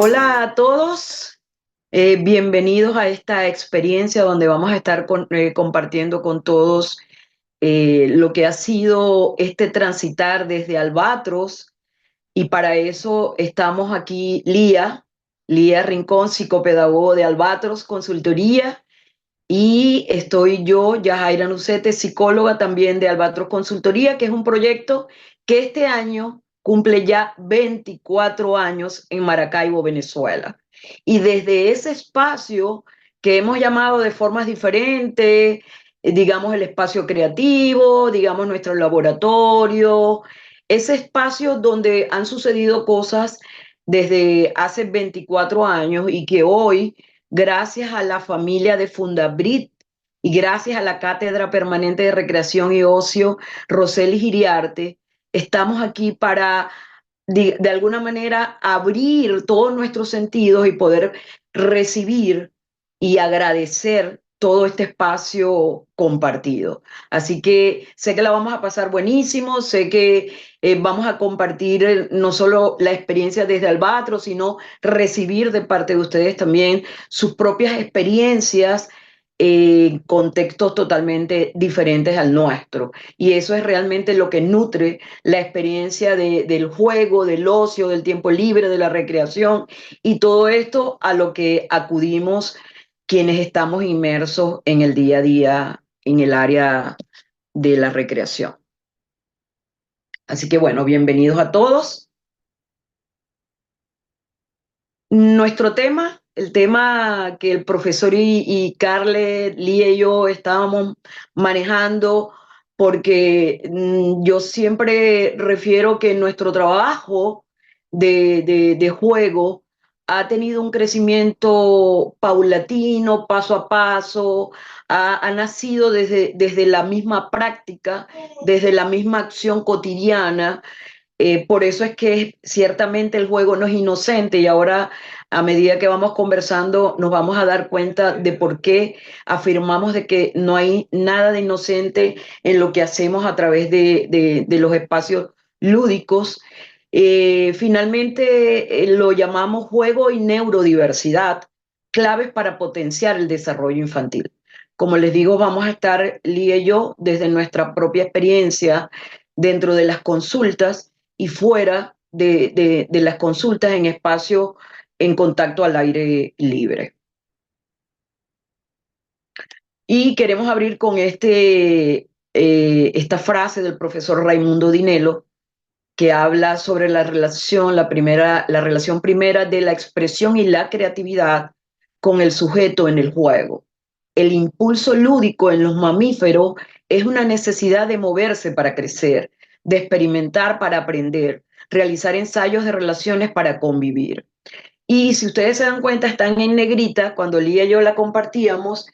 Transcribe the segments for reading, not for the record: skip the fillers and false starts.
Hola a todos, bienvenidos a esta experiencia donde vamos a estar compartiendo con todos lo que ha sido este transitar desde Albatros y para eso estamos aquí Lía Rincón, psicopedagogo de Albatros Consultoría y estoy yo, Yajaira Nucete, psicóloga también de Albatros Consultoría, que es un proyecto que este año cumple ya 24 años en Maracaibo, Venezuela. Y desde ese espacio que hemos llamado de formas diferentes, digamos el espacio creativo, digamos nuestro laboratorio, ese espacio donde han sucedido cosas desde hace 24 años y que hoy gracias a la familia de Fundabrit y gracias a la Cátedra Permanente de Recreación y Ocio Roseli Giriarte, estamos aquí para, de alguna manera, abrir todos nuestros sentidos y poder recibir y agradecer todo este espacio compartido. Así que sé que la vamos a pasar buenísimo, sé que vamos a compartir no solo la experiencia desde Albatros, sino recibir de parte de ustedes también sus propias experiencias en contextos totalmente diferentes al nuestro. Y eso es realmente lo que nutre la experiencia del juego, del ocio, del tiempo libre, de la recreación y todo esto a lo que acudimos quienes estamos inmersos en el día a día en el área de la recreación. Así que bueno, bienvenidos a todos. Nuestro tema, el tema que el profesor y Carle, Lía y yo estábamos manejando, porque yo siempre refiero que nuestro trabajo de juego ha tenido un crecimiento paulatino, paso a paso, ha nacido desde la misma práctica, desde la misma acción cotidiana. Por eso es que ciertamente el juego no es inocente y ahora a medida que vamos conversando nos vamos a dar cuenta de por qué afirmamos de que no hay nada de inocente en lo que hacemos a través de los espacios lúdicos. Finalmente lo llamamos juego y neurodiversidad, claves para potenciar el desarrollo infantil. Como les digo, vamos a estar Lía y yo desde nuestra propia experiencia dentro de las consultas y fuera de las consultas en espacio en contacto al aire libre. Y queremos abrir con esta frase del profesor Raimundo Dinelo, que habla sobre la relación primera de la expresión y la creatividad con el sujeto en el juego. El impulso lúdico en los mamíferos es una necesidad de moverse para crecer, de experimentar para aprender, realizar ensayos de relaciones para convivir. Y si ustedes se dan cuenta, están en negrita, cuando Lía y yo la compartíamos,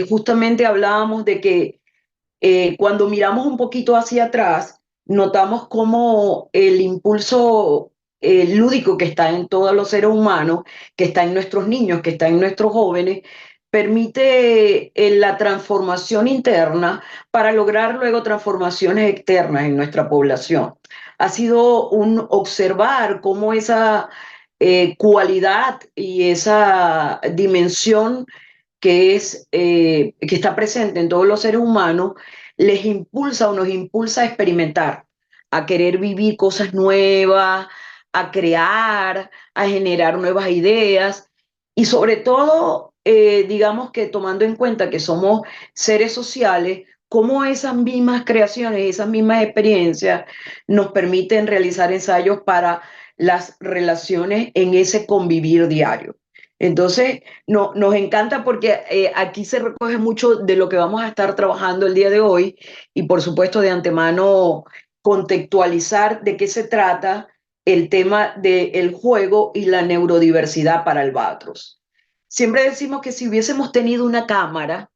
justamente hablábamos de que cuando miramos un poquito hacia atrás, notamos cómo el impulso lúdico que está en todos los seres humanos, que está en nuestros niños, que está en nuestros jóvenes, permite la transformación interna para lograr luego transformaciones externas en nuestra población. Ha sido un observar cómo esa cualidad y esa dimensión que está presente en todos los seres humanos, les impulsa o nos impulsa a experimentar, a querer vivir cosas nuevas, a crear, a generar nuevas ideas y sobre todo, digamos que tomando en cuenta que somos seres sociales, cómo esas mismas creaciones, esas mismas experiencias nos permiten realizar ensayos para las relaciones en ese convivir diario. Entonces, no, nos encanta porque aquí se recoge mucho de lo que vamos a estar trabajando el día de hoy y por supuesto de antemano contextualizar de qué se trata el tema del juego y la neurodiversidad para Albatros. Siempre decimos que si hubiésemos tenido una cámara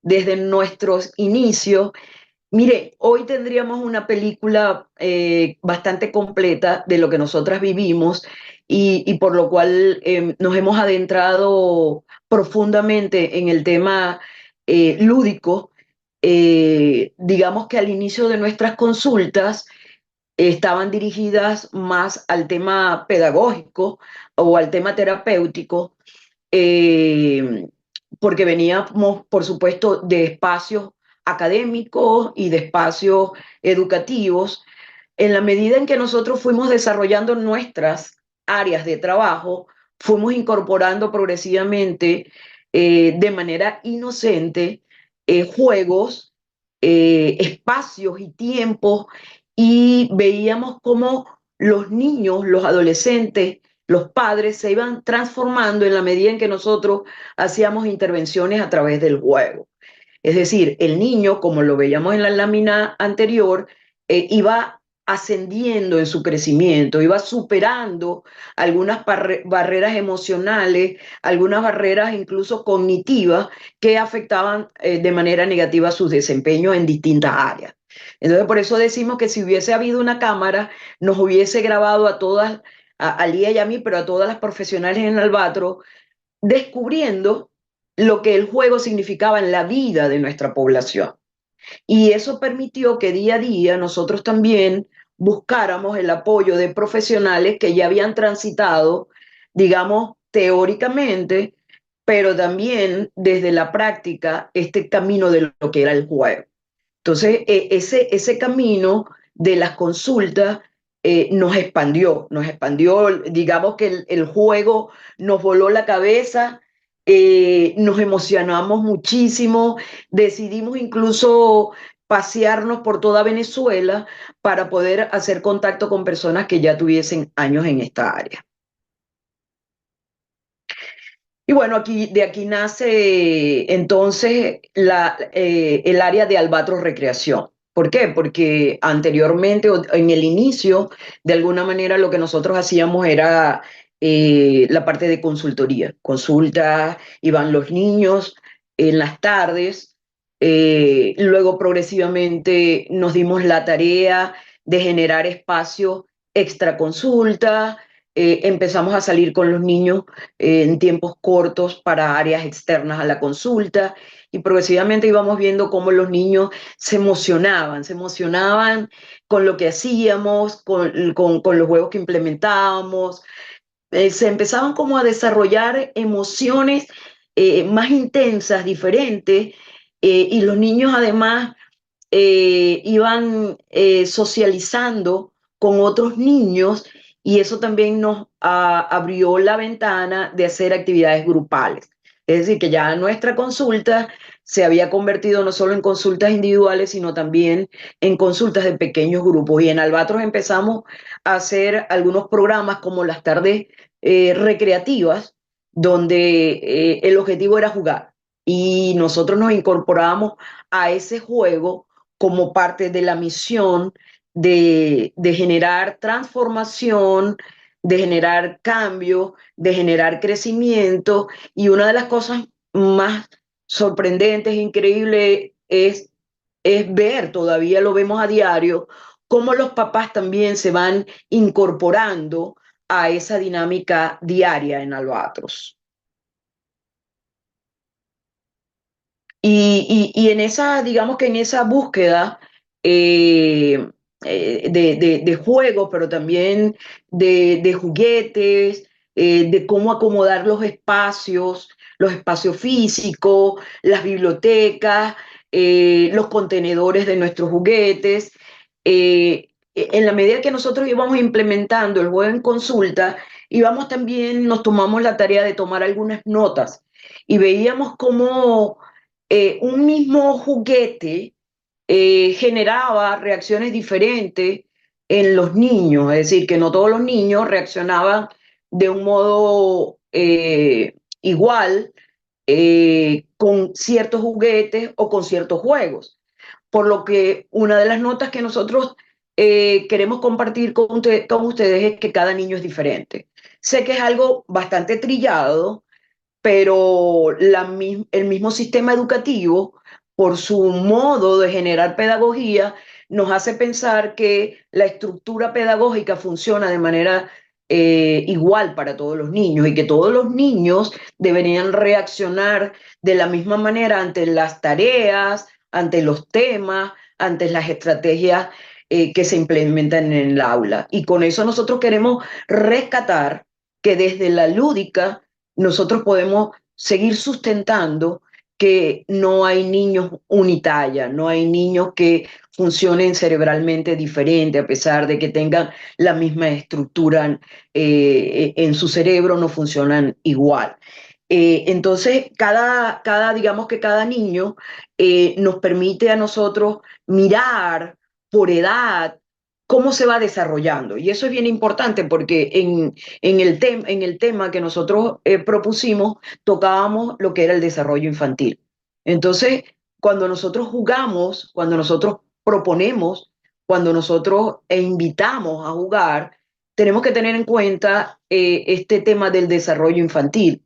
desde nuestros inicios, mire, hoy tendríamos una película bastante completa de lo que nosotras vivimos y por lo cual nos hemos adentrado profundamente en el tema lúdico. Digamos que al inicio de nuestras consultas estaban dirigidas más al tema pedagógico o al tema terapéutico, eh, porque veníamos, por supuesto, de espacios académicos y de espacios educativos. En la medida en que nosotros fuimos desarrollando nuestras áreas de trabajo, fuimos incorporando progresivamente, de manera inocente, juegos, espacios y tiempos, y veíamos cómo los niños, los adolescentes, los padres se iban transformando en la medida en que nosotros hacíamos intervenciones a través del juego. Es decir, el niño, como lo veíamos en la lámina anterior, iba ascendiendo en su crecimiento, iba superando algunas barreras emocionales, algunas barreras incluso cognitivas que afectaban de manera negativa su desempeño en distintas áreas. Entonces, por eso decimos que si hubiese habido una cámara, nos hubiese grabado a todas, a Lía y a mí, pero a todas las profesionales en Albatros, descubriendo lo que el juego significaba en la vida de nuestra población. Y eso permitió que día a día nosotros también buscáramos el apoyo de profesionales que ya habían transitado, digamos, teóricamente, pero también desde la práctica, este camino de lo que era el juego. Entonces, ese camino de las consultas nos expandió, digamos que el juego nos voló la cabeza, nos emocionamos muchísimo, decidimos incluso pasearnos por toda Venezuela para poder hacer contacto con personas que ya tuviesen años en esta área. Y bueno, de aquí nace entonces el área de Albatros Recreación. ¿Por qué? Porque anteriormente, o en el inicio, de alguna manera lo que nosotros hacíamos era la parte de consultoría. Consultas, iban los niños en las tardes, luego progresivamente nos dimos la tarea de generar espacios extra consulta, empezamos a salir con los niños en tiempos cortos para áreas externas a la consulta, y progresivamente íbamos viendo cómo los niños se emocionaban con lo que hacíamos, con los juegos que implementábamos. Se empezaban como a desarrollar emociones más intensas, diferentes, y los niños además iban socializando con otros niños, y eso también nos abrió la ventana de hacer actividades grupales. Es decir, que ya nuestra consulta se había convertido no solo en consultas individuales, sino también en consultas de pequeños grupos. Y en Albatros empezamos a hacer algunos programas como las tardes recreativas, donde el objetivo era jugar. Y nosotros nos incorporamos a ese juego como parte de la misión de generar transformación, de generar cambio, de generar crecimiento. Y una de las cosas más sorprendentes, increíbles, es ver, todavía lo vemos a diario, cómo los papás también se van incorporando a esa dinámica diaria en Albatros. Y en esa, digamos que en esa búsqueda eh, de juegos, pero también de juguetes, de cómo acomodar los espacios físicos, las bibliotecas, los contenedores de nuestros juguetes. En la medida que nosotros íbamos implementando el juego en consulta, íbamos también, nos tomamos la tarea de tomar algunas notas, y veíamos cómo un mismo juguete generaba reacciones diferentes en los niños. Es decir, que no todos los niños reaccionaban de un modo igual con ciertos juguetes o con ciertos juegos. Por lo que una de las notas que nosotros queremos compartir con ustedes es que cada niño es diferente. Sé que es algo bastante trillado, pero el mismo sistema educativo, por su modo de generar pedagogía, nos hace pensar que la estructura pedagógica funciona de manera igual para todos los niños, y que todos los niños deberían reaccionar de la misma manera ante las tareas, ante los temas, ante las estrategias que se implementan en el aula. Y con eso nosotros queremos rescatar que desde la lúdica nosotros podemos seguir sustentando que no hay niños unitalla, no hay niños que funcionen cerebralmente diferente, a pesar de que tengan la misma estructura en su cerebro, no funcionan igual. Entonces, digamos que cada niño nos permite a nosotros mirar por edad cómo se va desarrollando. Y eso es bien importante porque en el tema que nosotros propusimos, tocábamos lo que era el desarrollo infantil. Entonces, cuando nosotros jugamos, cuando nosotros proponemos, cuando nosotros invitamos a jugar, tenemos que tener en cuenta este tema del desarrollo infantil.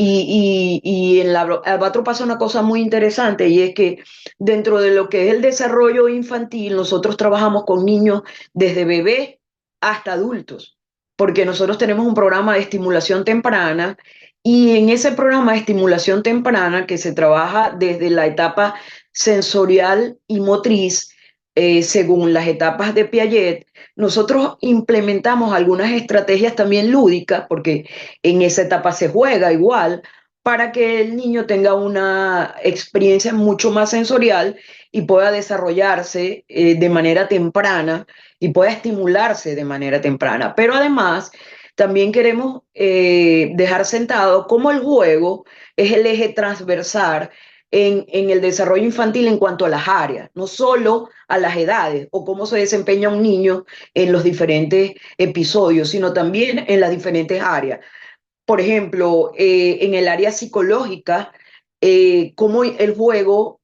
Y en la Albatro pasa una cosa muy interesante y es que dentro de lo que es el desarrollo infantil, nosotros trabajamos con niños desde bebés hasta adultos, porque nosotros tenemos un programa de estimulación temprana y en ese programa de estimulación temprana que se trabaja desde la etapa sensorial y motriz, según las etapas de Piaget, nosotros implementamos algunas estrategias también lúdicas, porque en esa etapa se juega igual, para que el niño tenga una experiencia mucho más sensorial y pueda desarrollarse de manera temprana y pueda estimularse de manera temprana. Pero además, también queremos dejar sentado cómo el juego es el eje transversal en el desarrollo infantil en cuanto a las áreas, no solo a las edades o cómo se desempeña un niño en los diferentes episodios, sino también en las diferentes áreas. Por ejemplo, en el área psicológica, cómo el juego,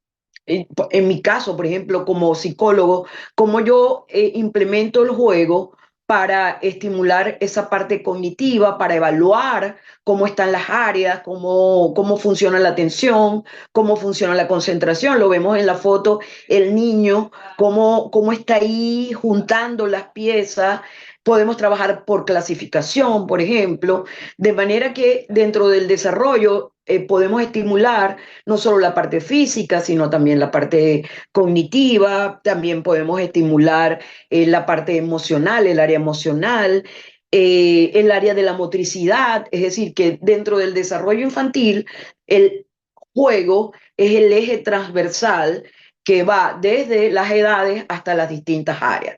en mi caso, por ejemplo, como psicólogo, cómo yo implemento el juego para estimular esa parte cognitiva, para evaluar cómo están las áreas, cómo funciona la atención, cómo funciona la concentración. Lo vemos en la foto, el niño, cómo está ahí juntando las piezas. Podemos trabajar por clasificación, por ejemplo, de manera que dentro del desarrollo podemos estimular no solo la parte física, sino también la parte cognitiva, también podemos estimular la parte emocional, el área emocional, el área de la motricidad, es decir, que dentro del desarrollo infantil, el juego es el eje transversal que va desde las edades hasta las distintas áreas.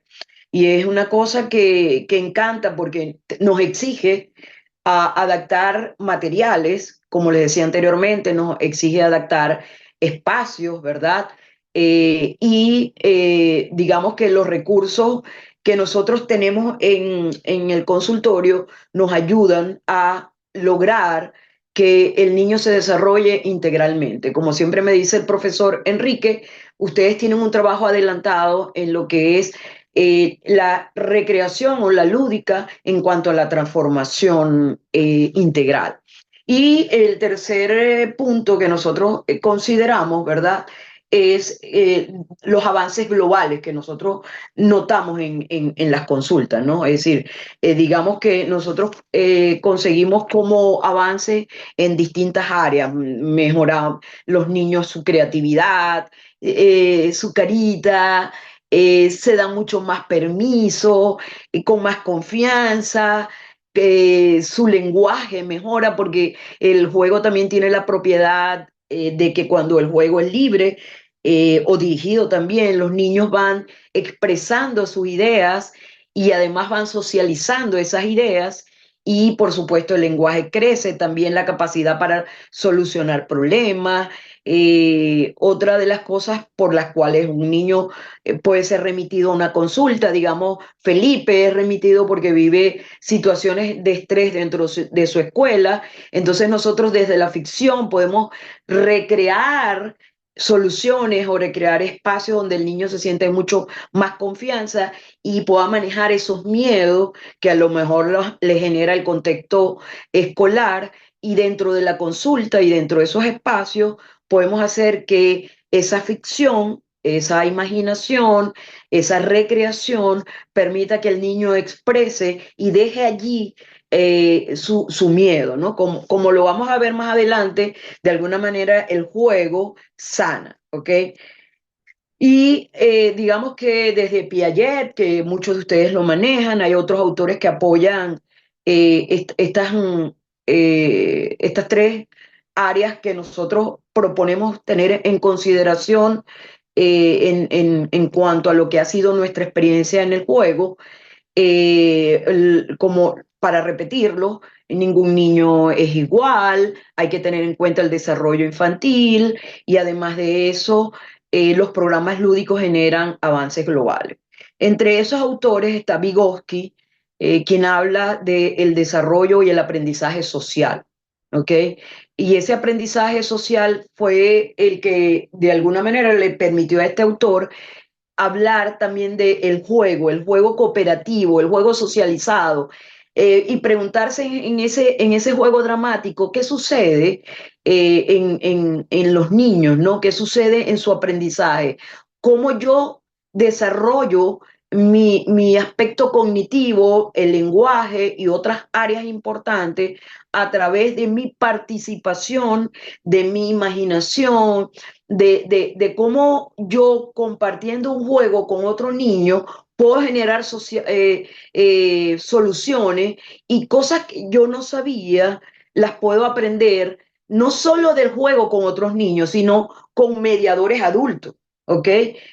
Y es una cosa que encanta porque nos exige a adaptar materiales, como les decía anteriormente, nos exige adaptar espacios, ¿verdad? Digamos que los recursos que nosotros tenemos en el consultorio nos ayudan a lograr que el niño se desarrolle integralmente. Como siempre me dice el profesor Enrique, ustedes tienen un trabajo adelantado en lo que es la recreación o la lúdica en cuanto a la transformación integral. Y el tercer punto que nosotros consideramos, ¿verdad? Es los avances globales que nosotros notamos en las consultas, ¿no? Es decir, digamos que nosotros conseguimos como avance en distintas áreas, mejorar los niños su creatividad, su carita, se da mucho más permiso, con más confianza, su lenguaje mejora porque el juego también tiene la propiedad de que cuando el juego es libre o dirigido también, los niños van expresando sus ideas y además van socializando esas ideas. Y por supuesto el lenguaje crece, también la capacidad para solucionar problemas. Otra de las cosas por las cuales un niño puede ser remitido a una consulta, digamos, Felipe es remitido porque vive situaciones de estrés dentro de su escuela, entonces nosotros desde la ficción podemos recrear soluciones o recrear espacios donde el niño se siente mucho más confianza y pueda manejar esos miedos que a lo mejor le genera el contexto escolar y dentro de la consulta y dentro de esos espacios podemos hacer que esa ficción, esa imaginación, esa recreación permita que el niño exprese y deje allí su miedo, ¿no? Como lo vamos a ver más adelante, de alguna manera el juego sana, ¿ok? Y digamos que desde Piaget, que muchos de ustedes lo manejan, hay otros autores que apoyan estas tres áreas que nosotros proponemos tener en consideración en cuanto a lo que ha sido nuestra experiencia en el juego. Como para repetirlo, ningún niño es igual, hay que tener en cuenta el desarrollo infantil y además de eso, los programas lúdicos generan avances globales. Entre esos autores está Vygotsky, quien habla del desarrollo y el aprendizaje social. ¿Ok? Y ese aprendizaje social fue el que de alguna manera le permitió a este autor hablar también del juego, el juego cooperativo, el juego socializado, y preguntarse en ese juego dramático qué sucede en los niños, ¿no? ¿Qué sucede en su aprendizaje? ¿Cómo yo desarrollo mi aspecto cognitivo, el lenguaje y otras áreas importantes a través de mi participación, de mi imaginación, de cómo yo compartiendo un juego con otro niño puedo generar soluciones y cosas que yo no sabía las puedo aprender no solo del juego con otros niños, sino con mediadores adultos. ¿Ok?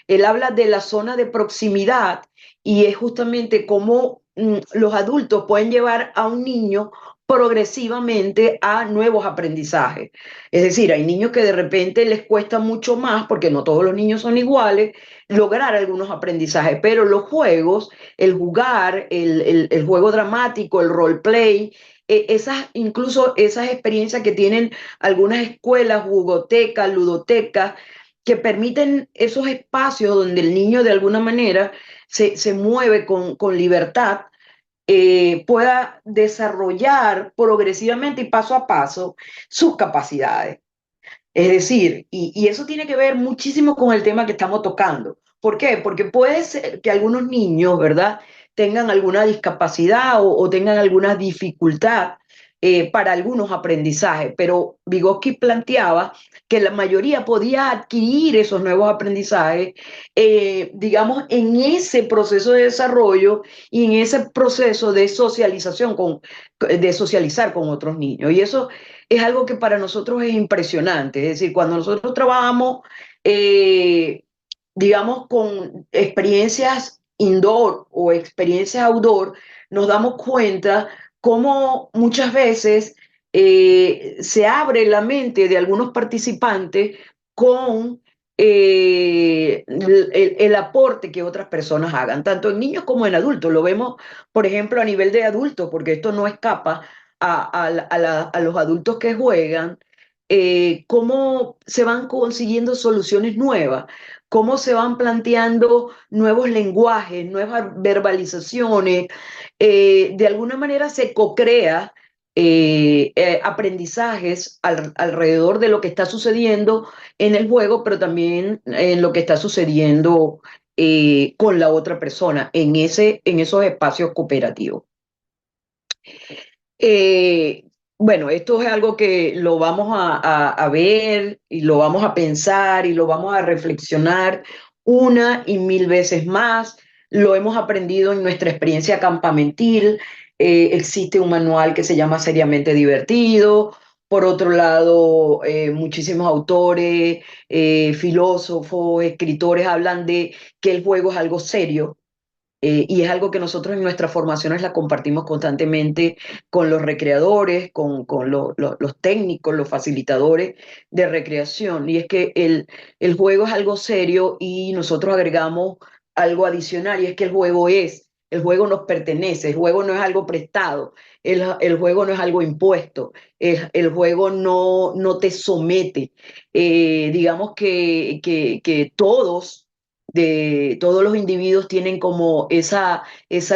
Él habla de la zona de proximidad y es justamente cómo los adultos pueden llevar a un niño progresivamente a nuevos aprendizajes. Es decir, hay niños que de repente les cuesta mucho más, porque no todos los niños son iguales, lograr algunos aprendizajes, pero los juegos, el jugar, el juego dramático, el roleplay, incluso esas experiencias que tienen algunas escuelas, jugotecas, ludotecas, que permiten esos espacios donde el niño de alguna manera se mueve con libertad, pueda desarrollar progresivamente y paso a paso sus capacidades. Es decir, y eso tiene que ver muchísimo con el tema que estamos tocando. ¿Por qué? Porque puede ser que algunos niños, ¿verdad?, tengan alguna discapacidad o tengan alguna dificultad para algunos aprendizajes, pero Vygotsky planteaba que la mayoría podía adquirir esos nuevos aprendizajes, digamos, en ese proceso de desarrollo y en ese proceso de socialización, de socializar con otros niños. Y eso es algo que para nosotros es impresionante. Es decir, cuando nosotros trabajamos, eh, digamos, con experiencias indoor o experiencias outdoor, nos damos cuenta cómo muchas veces se abre la mente de algunos participantes con el aporte que otras personas hagan, tanto en niños como en adultos. Lo vemos, por ejemplo, a nivel de adultos, porque esto no escapa a los adultos que juegan, cómo se van consiguiendo soluciones nuevas, cómo se van planteando nuevos lenguajes, nuevas verbalizaciones. De alguna manera se co-crea aprendizajes alrededor de lo que está sucediendo en el juego, pero también en lo que está sucediendo con la otra persona en esos espacios cooperativos. Eh, bueno, esto es algo que lo vamos a ver y lo vamos a pensar y lo vamos a reflexionar una y mil veces más. Lo hemos aprendido en nuestra experiencia campamentil. Existe un manual que se llama Seriamente Divertido. Por otro lado, muchísimos autores, filósofos, escritores hablan de que el juego es algo serio, y es algo que nosotros en nuestras formaciones la compartimos constantemente con los recreadores, con los técnicos, los facilitadores de recreación. Y es que el juego es algo serio y nosotros agregamos algo adicional, y es que el juego nos pertenece, el juego no es algo prestado, el juego no es algo impuesto, el juego no te somete. Digamos que todos los individuos tienen como esa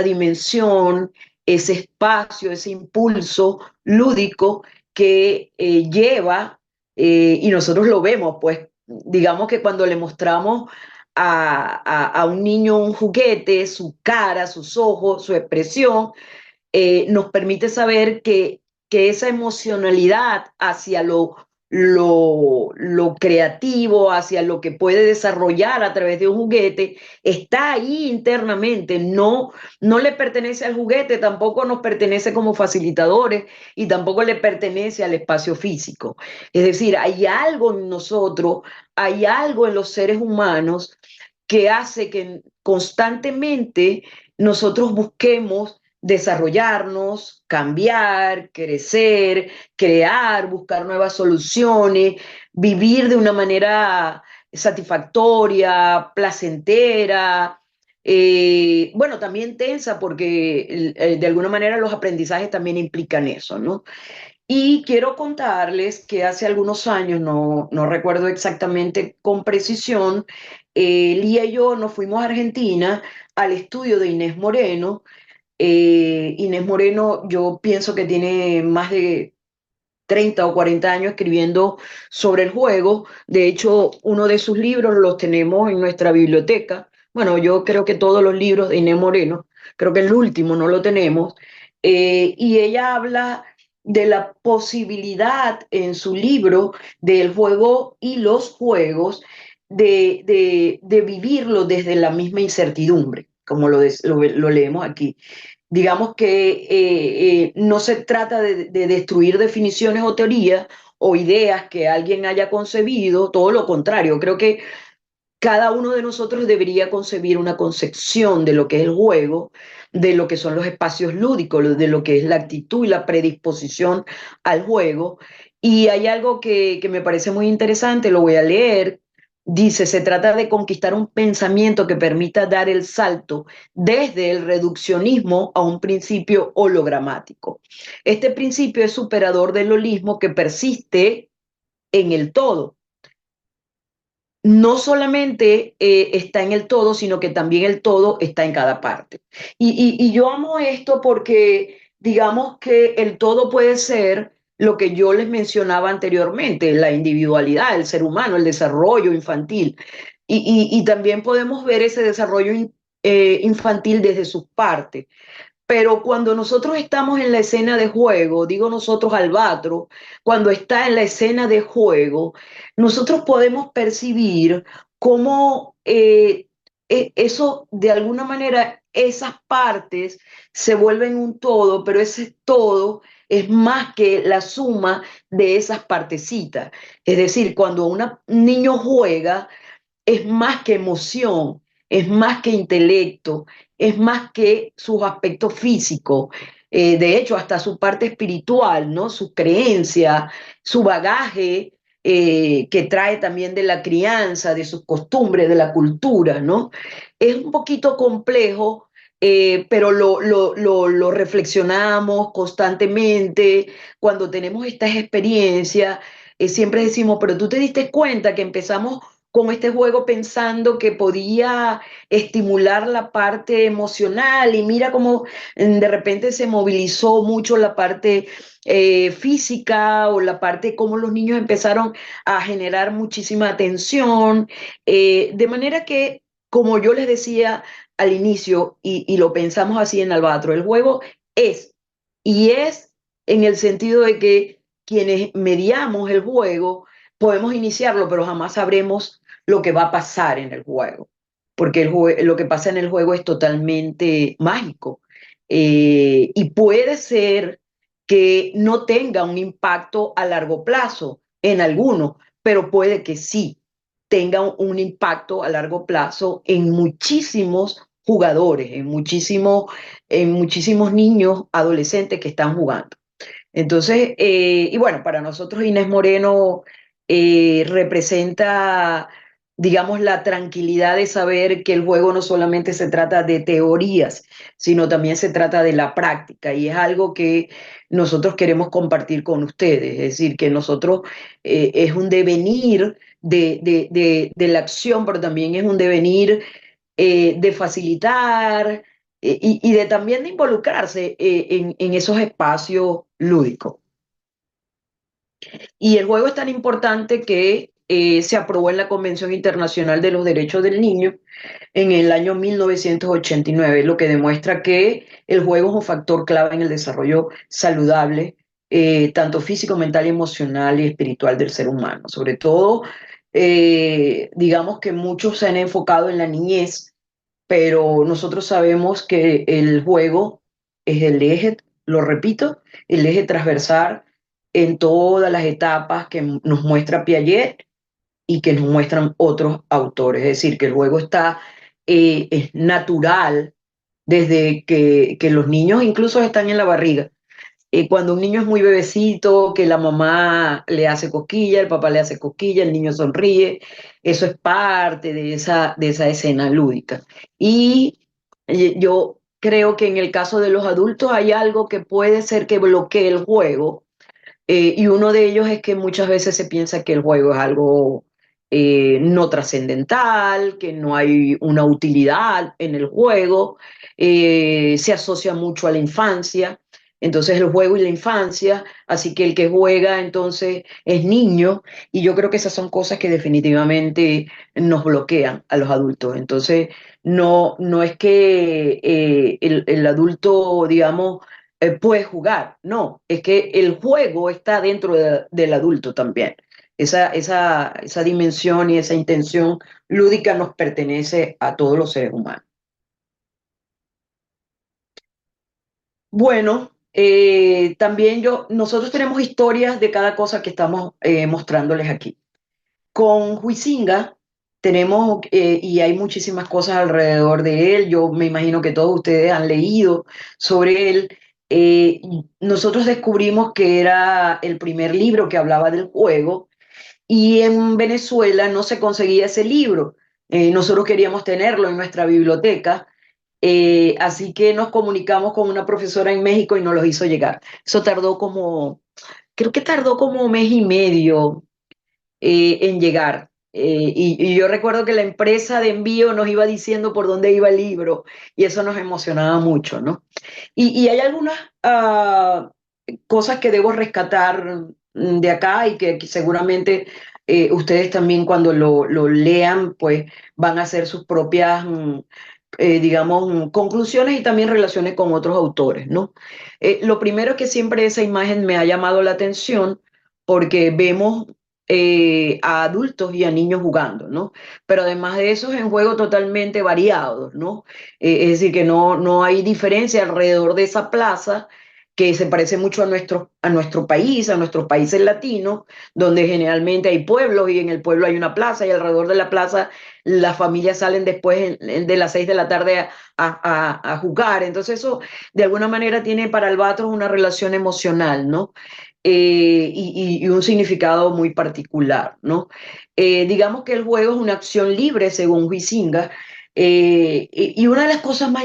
dimensión, ese espacio, ese impulso lúdico que lleva, y nosotros lo vemos, pues digamos que cuando le mostramos a un niño un juguete, su cara, sus ojos, su expresión, nos permite saber que esa emocionalidad hacia lo creativo, hacia lo que puede desarrollar a través de un juguete, está ahí internamente, no le pertenece al juguete, tampoco nos pertenece como facilitadores y tampoco le pertenece al espacio físico. Es decir, hay algo en nosotros, hay algo en los seres humanos que hace que constantemente nosotros busquemos desarrollarnos, cambiar, crecer, crear, buscar nuevas soluciones, vivir de una manera satisfactoria, placentera, bueno, también tensa, porque de alguna manera los aprendizajes también implican eso, ¿no? Y quiero contarles que hace algunos años, no recuerdo exactamente con precisión, Lía y yo nos fuimos a Argentina al estudio de Inés Moreno. Inés Moreno, yo pienso que tiene más de 30 o 40 años escribiendo sobre el juego. De hecho, uno de sus libros los tenemos en nuestra biblioteca. Bueno, yo creo que todos los libros de Inés Moreno, creo que el último no lo tenemos. Y ella habla de la posibilidad en su libro del juego y los juegos de vivirlo desde la misma incertidumbre, como lo leemos aquí. Digamos que no se trata de destruir definiciones o teorías o ideas que alguien haya concebido, todo lo contrario, creo que cada uno de nosotros debería concebir una concepción de lo que es el juego, de lo que son los espacios lúdicos, de lo que es la actitud y la predisposición al juego. Y hay algo que me parece muy interesante, lo voy a leer. Dice, se trata de conquistar un pensamiento que permita dar el salto desde el reduccionismo a un principio hologramático. Este principio es superador del holismo que persiste en el todo, no solamente está en el todo, sino que también el todo está en cada parte. Y yo amo esto porque digamos que el todo puede ser lo que yo les mencionaba anteriormente, la individualidad, el ser humano, el desarrollo infantil. Y también podemos ver ese desarrollo infantil desde sus partes. Pero cuando nosotros estamos en la escena de juego, digo nosotros Albatro, cuando está en la escena de juego, nosotros podemos percibir cómo eso, de alguna manera, esas partes se vuelven un todo, pero ese todo es más que la suma de esas partecitas. Es decir, cuando un niño juega, es más que emoción, es más que intelecto, es más que sus aspectos físicos, de hecho, hasta su parte espiritual, ¿no? Su creencia, su bagaje que trae también de la crianza, de sus costumbres, de la cultura, ¿no? Es un poquito complejo, pero lo reflexionamos constantemente cuando tenemos estas experiencias. Siempre decimos, pero tú te diste cuenta que empezamos con este juego pensando que podía estimular la parte emocional y mira cómo de repente se movilizó mucho la parte física o la parte cómo los niños empezaron a generar muchísima atención, de manera que, como yo les decía al inicio, y lo pensamos así en Albatro, el juego es, y es en el sentido de que quienes mediamos el juego podemos iniciarlo, pero jamás sabremos lo que va a pasar en el juego, porque lo que pasa en el juego es totalmente mágico. Y puede ser que no tenga un impacto a largo plazo en algunos, pero puede que sí tenga un impacto a largo plazo en muchísimos jugadores, en muchísimos niños, adolescentes que están jugando. Entonces, y bueno, para nosotros Inés Moreno representa, digamos, la tranquilidad de saber que el juego no solamente se trata de teorías, sino también se trata de la práctica y es algo que nosotros queremos compartir con ustedes, es decir, que nosotros es un devenir de la acción, pero también es un devenir de facilitar y de también de involucrarse en esos espacios lúdicos. Y el juego es tan importante que se aprobó en la Convención Internacional de los Derechos del Niño en el año 1989, lo que demuestra que el juego es un factor clave en el desarrollo saludable tanto físico, mental, emocional y espiritual del ser humano. Sobre todo, digamos que muchos se han enfocado en la niñez, pero nosotros sabemos que el juego es el eje, lo repito, el eje transversal en todas las etapas que nos muestra Piaget y que nos muestran otros autores. Es decir, que el juego está, es natural desde que los niños incluso están en la barriga. Cuando un niño es muy bebecito, que la mamá le hace cosquilla, el papá le hace cosquilla, el niño sonríe, eso es parte de esa escena lúdica. Y yo creo que en el caso de los adultos hay algo que puede ser que bloquee el juego, y uno de ellos es que muchas veces se piensa que el juego es algo no trascendental, que no hay una utilidad en el juego, se asocia mucho a la infancia, entonces el juego y la infancia, así que el que juega entonces es niño, y yo creo que esas son cosas que definitivamente nos bloquean a los adultos. Entonces, no es que el adulto, digamos, puede jugar. No, es que el juego está dentro del adulto también. Esa dimensión y esa intención lúdica nos pertenece a todos los seres humanos. Bueno, también nosotros tenemos historias de cada cosa que estamos mostrándoles aquí. Con Huizinga tenemos, y hay muchísimas cosas alrededor de él, yo me imagino que todos ustedes han leído sobre él. Eh, Nosotros descubrimos que era el primer libro que hablaba del juego y en Venezuela no se conseguía ese libro. Nosotros queríamos tenerlo en nuestra biblioteca, así que nos comunicamos con una profesora en México y nos lo hizo llegar. Eso tardó como, creo que tardó como un mes y medio en llegar. Y yo recuerdo que la empresa de envío nos iba diciendo por dónde iba el libro y eso nos emocionaba mucho, ¿no? Y hay algunas cosas que debo rescatar de acá y que seguramente ustedes también cuando lo lean pues van a hacer sus propias, digamos, conclusiones y también relaciones con otros autores, ¿no? Lo primero es que siempre esa imagen me ha llamado la atención porque vemos a adultos y a niños jugando, ¿no? Pero además de eso es en juegos totalmente variados, ¿no? Es decir, que no hay diferencia alrededor de esa plaza que se parece mucho a nuestro país, a nuestros países latinos, donde generalmente hay pueblos y en el pueblo hay una plaza y alrededor de la plaza las familias salen después de las 6 de la tarde a jugar. Entonces eso de alguna manera tiene para Albatros una relación emocional, ¿no? Y un significado muy particular, ¿no? Digamos que el juego es una acción libre, según Huizinga, y una de las cosas más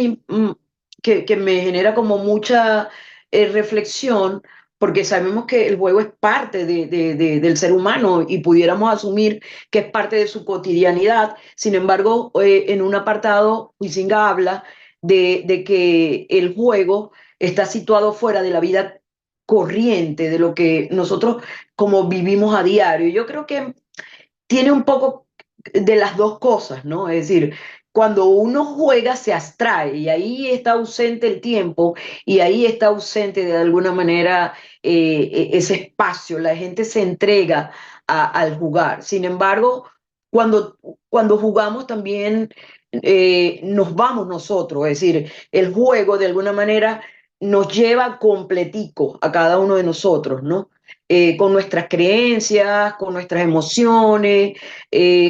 que me genera como mucha reflexión, porque sabemos que el juego es parte del ser humano y pudiéramos asumir que es parte de su cotidianidad. Sin embargo, en un apartado, Huizinga habla de que el juego está situado fuera de la vida corriente, de lo que nosotros como vivimos a diario. Yo creo que tiene un poco de las dos cosas, ¿no? Es decir, cuando uno juega se abstrae y ahí está ausente el tiempo y ahí está ausente de alguna manera ese espacio, la gente se entrega al jugar. Sin embargo, cuando jugamos también nos vamos nosotros, es decir, el juego de alguna manera nos lleva completico a cada uno de nosotros, ¿no? Con nuestras creencias, con nuestras emociones,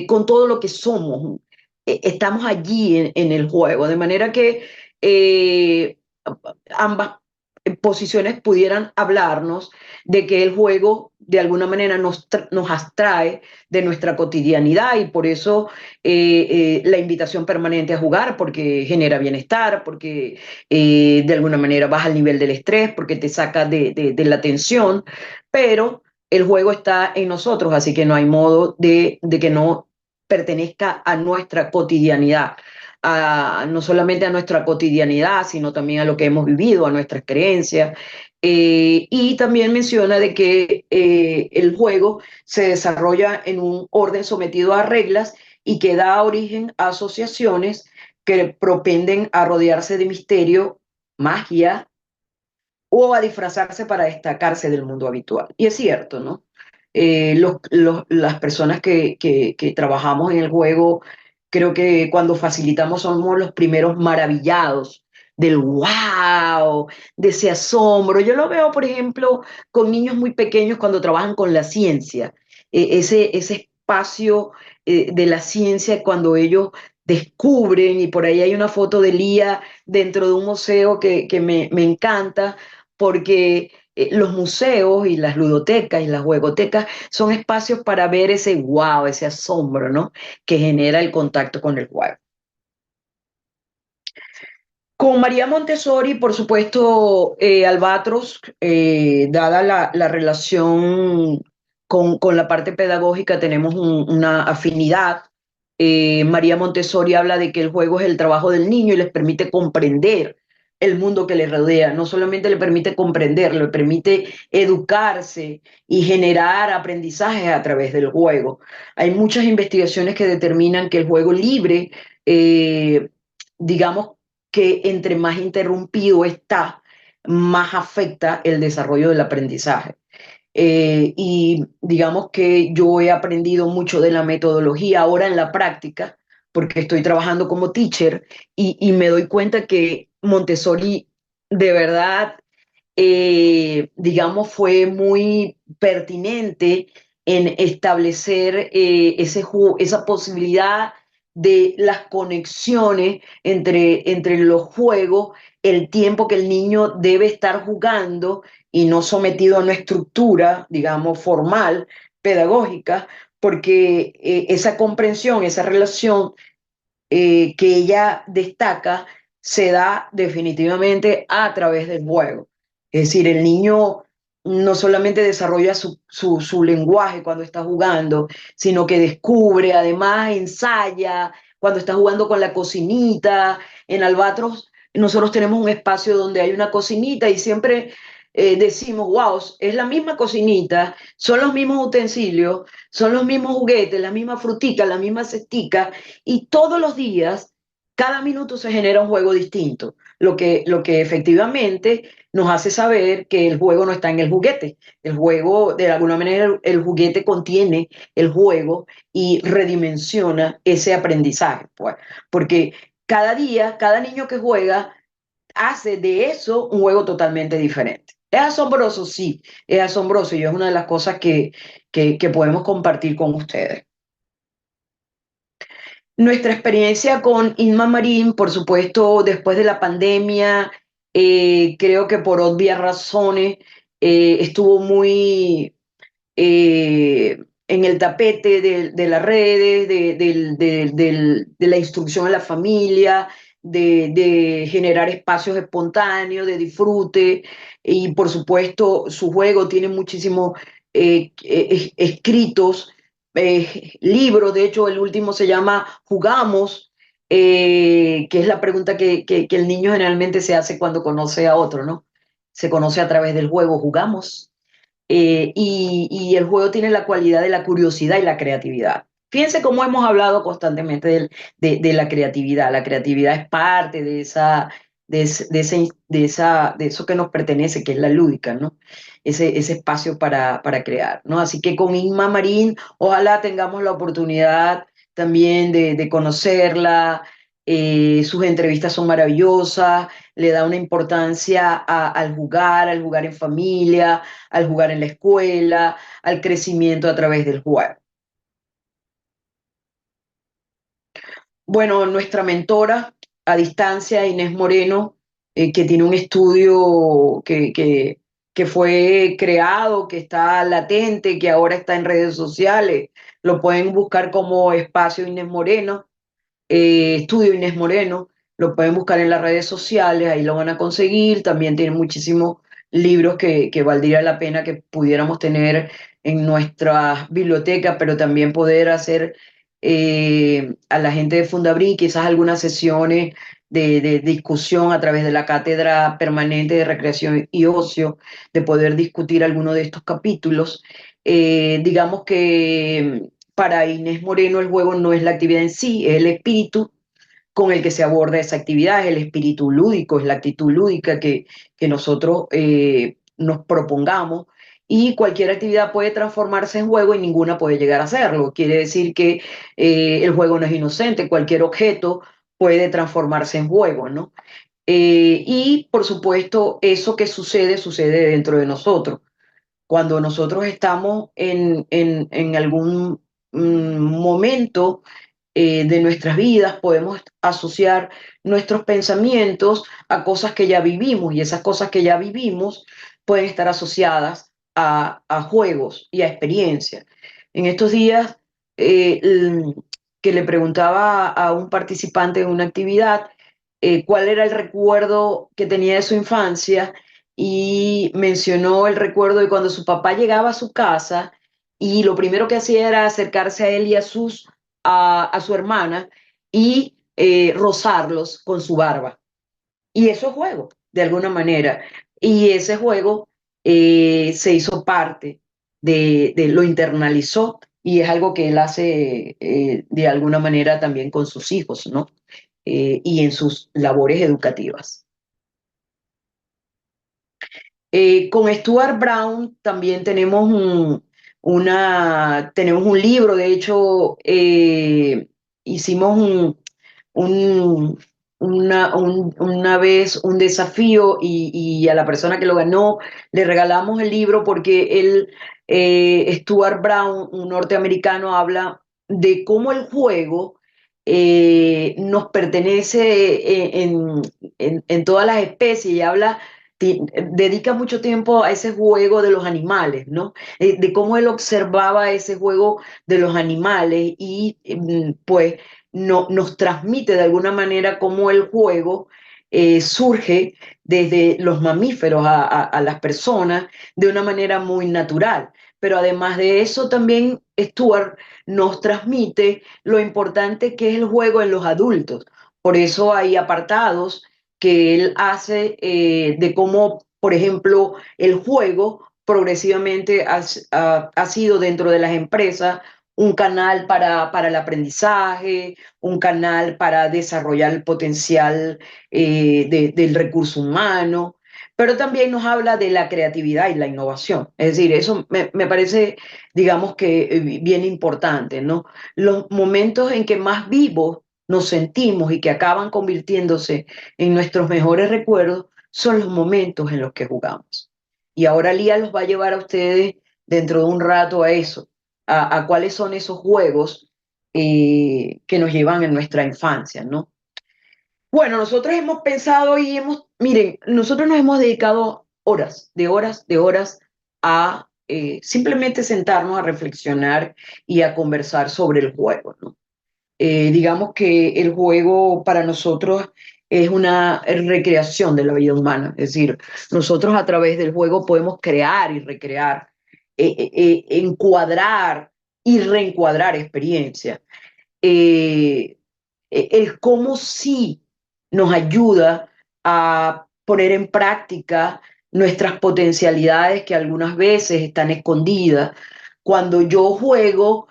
con todo lo que somos. Estamos allí en el juego, de manera que eh, ambas posiciones pudieran hablarnos de que el juego de alguna manera nos abstrae de nuestra cotidianidad y por eso la invitación permanente a jugar, porque genera bienestar, porque de alguna manera baja el nivel del estrés, porque te saca de la tensión, pero el juego está en nosotros, así que no hay modo de que no pertenezca a nuestra cotidianidad, no solamente a nuestra cotidianidad, sino también a lo que hemos vivido, a nuestras creencias. Y también menciona de que el juego se desarrolla en un orden sometido a reglas y que da origen a asociaciones que propenden a rodearse de misterio, magia o a disfrazarse para destacarse del mundo habitual. Y es cierto, ¿no? Las personas que trabajamos en el juego, creo que cuando facilitamos somos los primeros maravillados del wow, de ese asombro. Yo lo veo, por ejemplo, con niños muy pequeños cuando trabajan con la ciencia, ese espacio de la ciencia cuando ellos descubren, y por ahí hay una foto de Lía dentro de un museo que me encanta, porque los museos y las ludotecas y las juegotecas son espacios para ver ese wow, ese asombro, ¿no? Que genera el contacto con el juego. Con María Montessori, por supuesto, Albatros, dada la relación con la parte pedagógica, tenemos una afinidad. María Montessori habla de que el juego es el trabajo del niño y les permite comprender el mundo que les rodea. No solamente le permite comprender, le permite educarse y generar aprendizajes a través del juego. Hay muchas investigaciones que determinan que el juego libre, digamos, que entre más interrumpido está, más afecta el desarrollo del aprendizaje. Y digamos que yo he aprendido mucho de la metodología ahora en la práctica, porque estoy trabajando como teacher y me doy cuenta que Montessori de verdad, digamos, fue muy pertinente en establecer esa posibilidad de las conexiones entre los juegos, el tiempo que el niño debe estar jugando y no sometido a una estructura, digamos, formal, pedagógica, porque esa comprensión, esa relación que ella destaca se da definitivamente a través del juego. Es decir, el niño no solamente desarrolla su lenguaje cuando está jugando, sino que descubre, además ensaya, cuando está jugando con la cocinita. En Albatros nosotros tenemos un espacio donde hay una cocinita y siempre decimos, wow, es la misma cocinita, son los mismos utensilios, son los mismos juguetes, la misma frutica, la misma cestica, y todos los días, cada minuto se genera un juego distinto, lo que efectivamente nos hace saber que el juego no está en el juguete. El juego, de alguna manera, el juguete contiene el juego y redimensiona ese aprendizaje, pues, porque cada día, cada niño que juega hace de eso un juego totalmente diferente. Es asombroso, sí, es asombroso y es una de las cosas que podemos compartir con ustedes. Nuestra experiencia con Inma Marín, por supuesto, después de la pandemia, creo que por obvias razones, estuvo muy en el tapete de las redes, de la instrucción a la familia, de generar espacios espontáneos, de disfrute, y por supuesto su juego tiene muchísimos escritos, libros. De hecho el último se llama Jugamos, que es la pregunta que el niño generalmente se hace cuando conoce a otro, ¿no? Se conoce a través del juego, jugamos. Y el juego tiene la cualidad de la curiosidad y la creatividad. Fíjense cómo hemos hablado constantemente de la creatividad. La creatividad es parte de eso que nos pertenece, que es la lúdica, ¿no? Ese espacio para crear, ¿no? Así que con Inma Marín, ojalá tengamos la oportunidad también de conocerla. Sus entrevistas son maravillosas, le da una importancia al jugar en familia, al jugar en la escuela, al crecimiento a través del juego. Bueno, nuestra mentora a distancia, Inés Moreno, que tiene un estudio que fue creado, que está latente, que ahora está en redes sociales, lo pueden buscar como Espacio Inés Moreno, Estudio Inés Moreno, lo pueden buscar en las redes sociales, ahí lo van a conseguir. También tiene muchísimos libros que valdría la pena que pudiéramos tener en nuestras bibliotecas, pero también poder hacer a la gente de Fundabrí quizás algunas sesiones de discusión a través de la Cátedra Permanente de Recreación y Ocio, de poder discutir alguno de estos capítulos. Digamos que para Inés Moreno el juego no es la actividad en sí, es el espíritu con el que se aborda esa actividad, es el espíritu lúdico, es la actitud lúdica que nosotros nos propongamos. Y cualquier actividad puede transformarse en juego y ninguna puede llegar a serlo. Quiere decir que el juego no es inocente, cualquier objeto puede transformarse en juego, ¿no? Y por supuesto, eso que sucede, sucede dentro de nosotros. Cuando nosotros estamos en algún momento de nuestras vidas, podemos asociar nuestros pensamientos a cosas que ya vivimos y esas cosas que ya vivimos pueden estar asociadas a juegos y a experiencias. En estos días que le preguntaba a un participante en una actividad cuál era el recuerdo que tenía de su infancia y mencionó el recuerdo de cuando su papá llegaba a su casa y lo primero que hacía era acercarse a él y a su hermana y rozarlos con su barba. Y eso es juego, de alguna manera. Y ese juego se hizo parte lo internalizó y es algo que él hace de alguna manera también con sus hijos, ¿no? Y en sus labores educativas. Con Stuart Brown también tenemos un libro, de hecho, hicimos un- una vez un desafío y a la persona que lo ganó le regalamos el libro porque Stuart Brown, un norteamericano, habla de cómo el juego nos pertenece en todas las especies y habla dedica mucho tiempo a ese juego de los animales, ¿no? De cómo él observaba ese juego de los animales y pues nos transmite de alguna manera cómo el juego surge desde los mamíferos a las personas de una manera muy natural. Pero además de eso, también Stuart nos transmite lo importante que es el juego en los adultos. Por eso hay apartados que él hace de cómo, por ejemplo, el juego progresivamente ha sido dentro de las empresas un canal para el aprendizaje, un canal para desarrollar el potencial del recurso humano, pero también nos habla de la creatividad y la innovación. Es decir, eso me parece, digamos que, bien importante, ¿no? Los momentos en que más vivos nos sentimos y que acaban convirtiéndose en nuestros mejores recuerdos son los momentos en los que jugamos. Y ahora Lía los va a llevar a ustedes dentro de un rato a eso, a cuáles son esos juegos que nos llevan en nuestra infancia, ¿no? Bueno, nosotros hemos pensado y miren, nosotros nos hemos dedicado horas, de horas a simplemente sentarnos a reflexionar y a conversar sobre el juego, ¿no? Digamos que el juego para nosotros es una recreación de la vida humana, es decir, nosotros a través del juego podemos crear y recrear, encuadrar y reencuadrar experiencias. Eh, el cómo sí nos ayuda a poner en práctica nuestras potencialidades que algunas veces están escondidas. Cuando yo juego,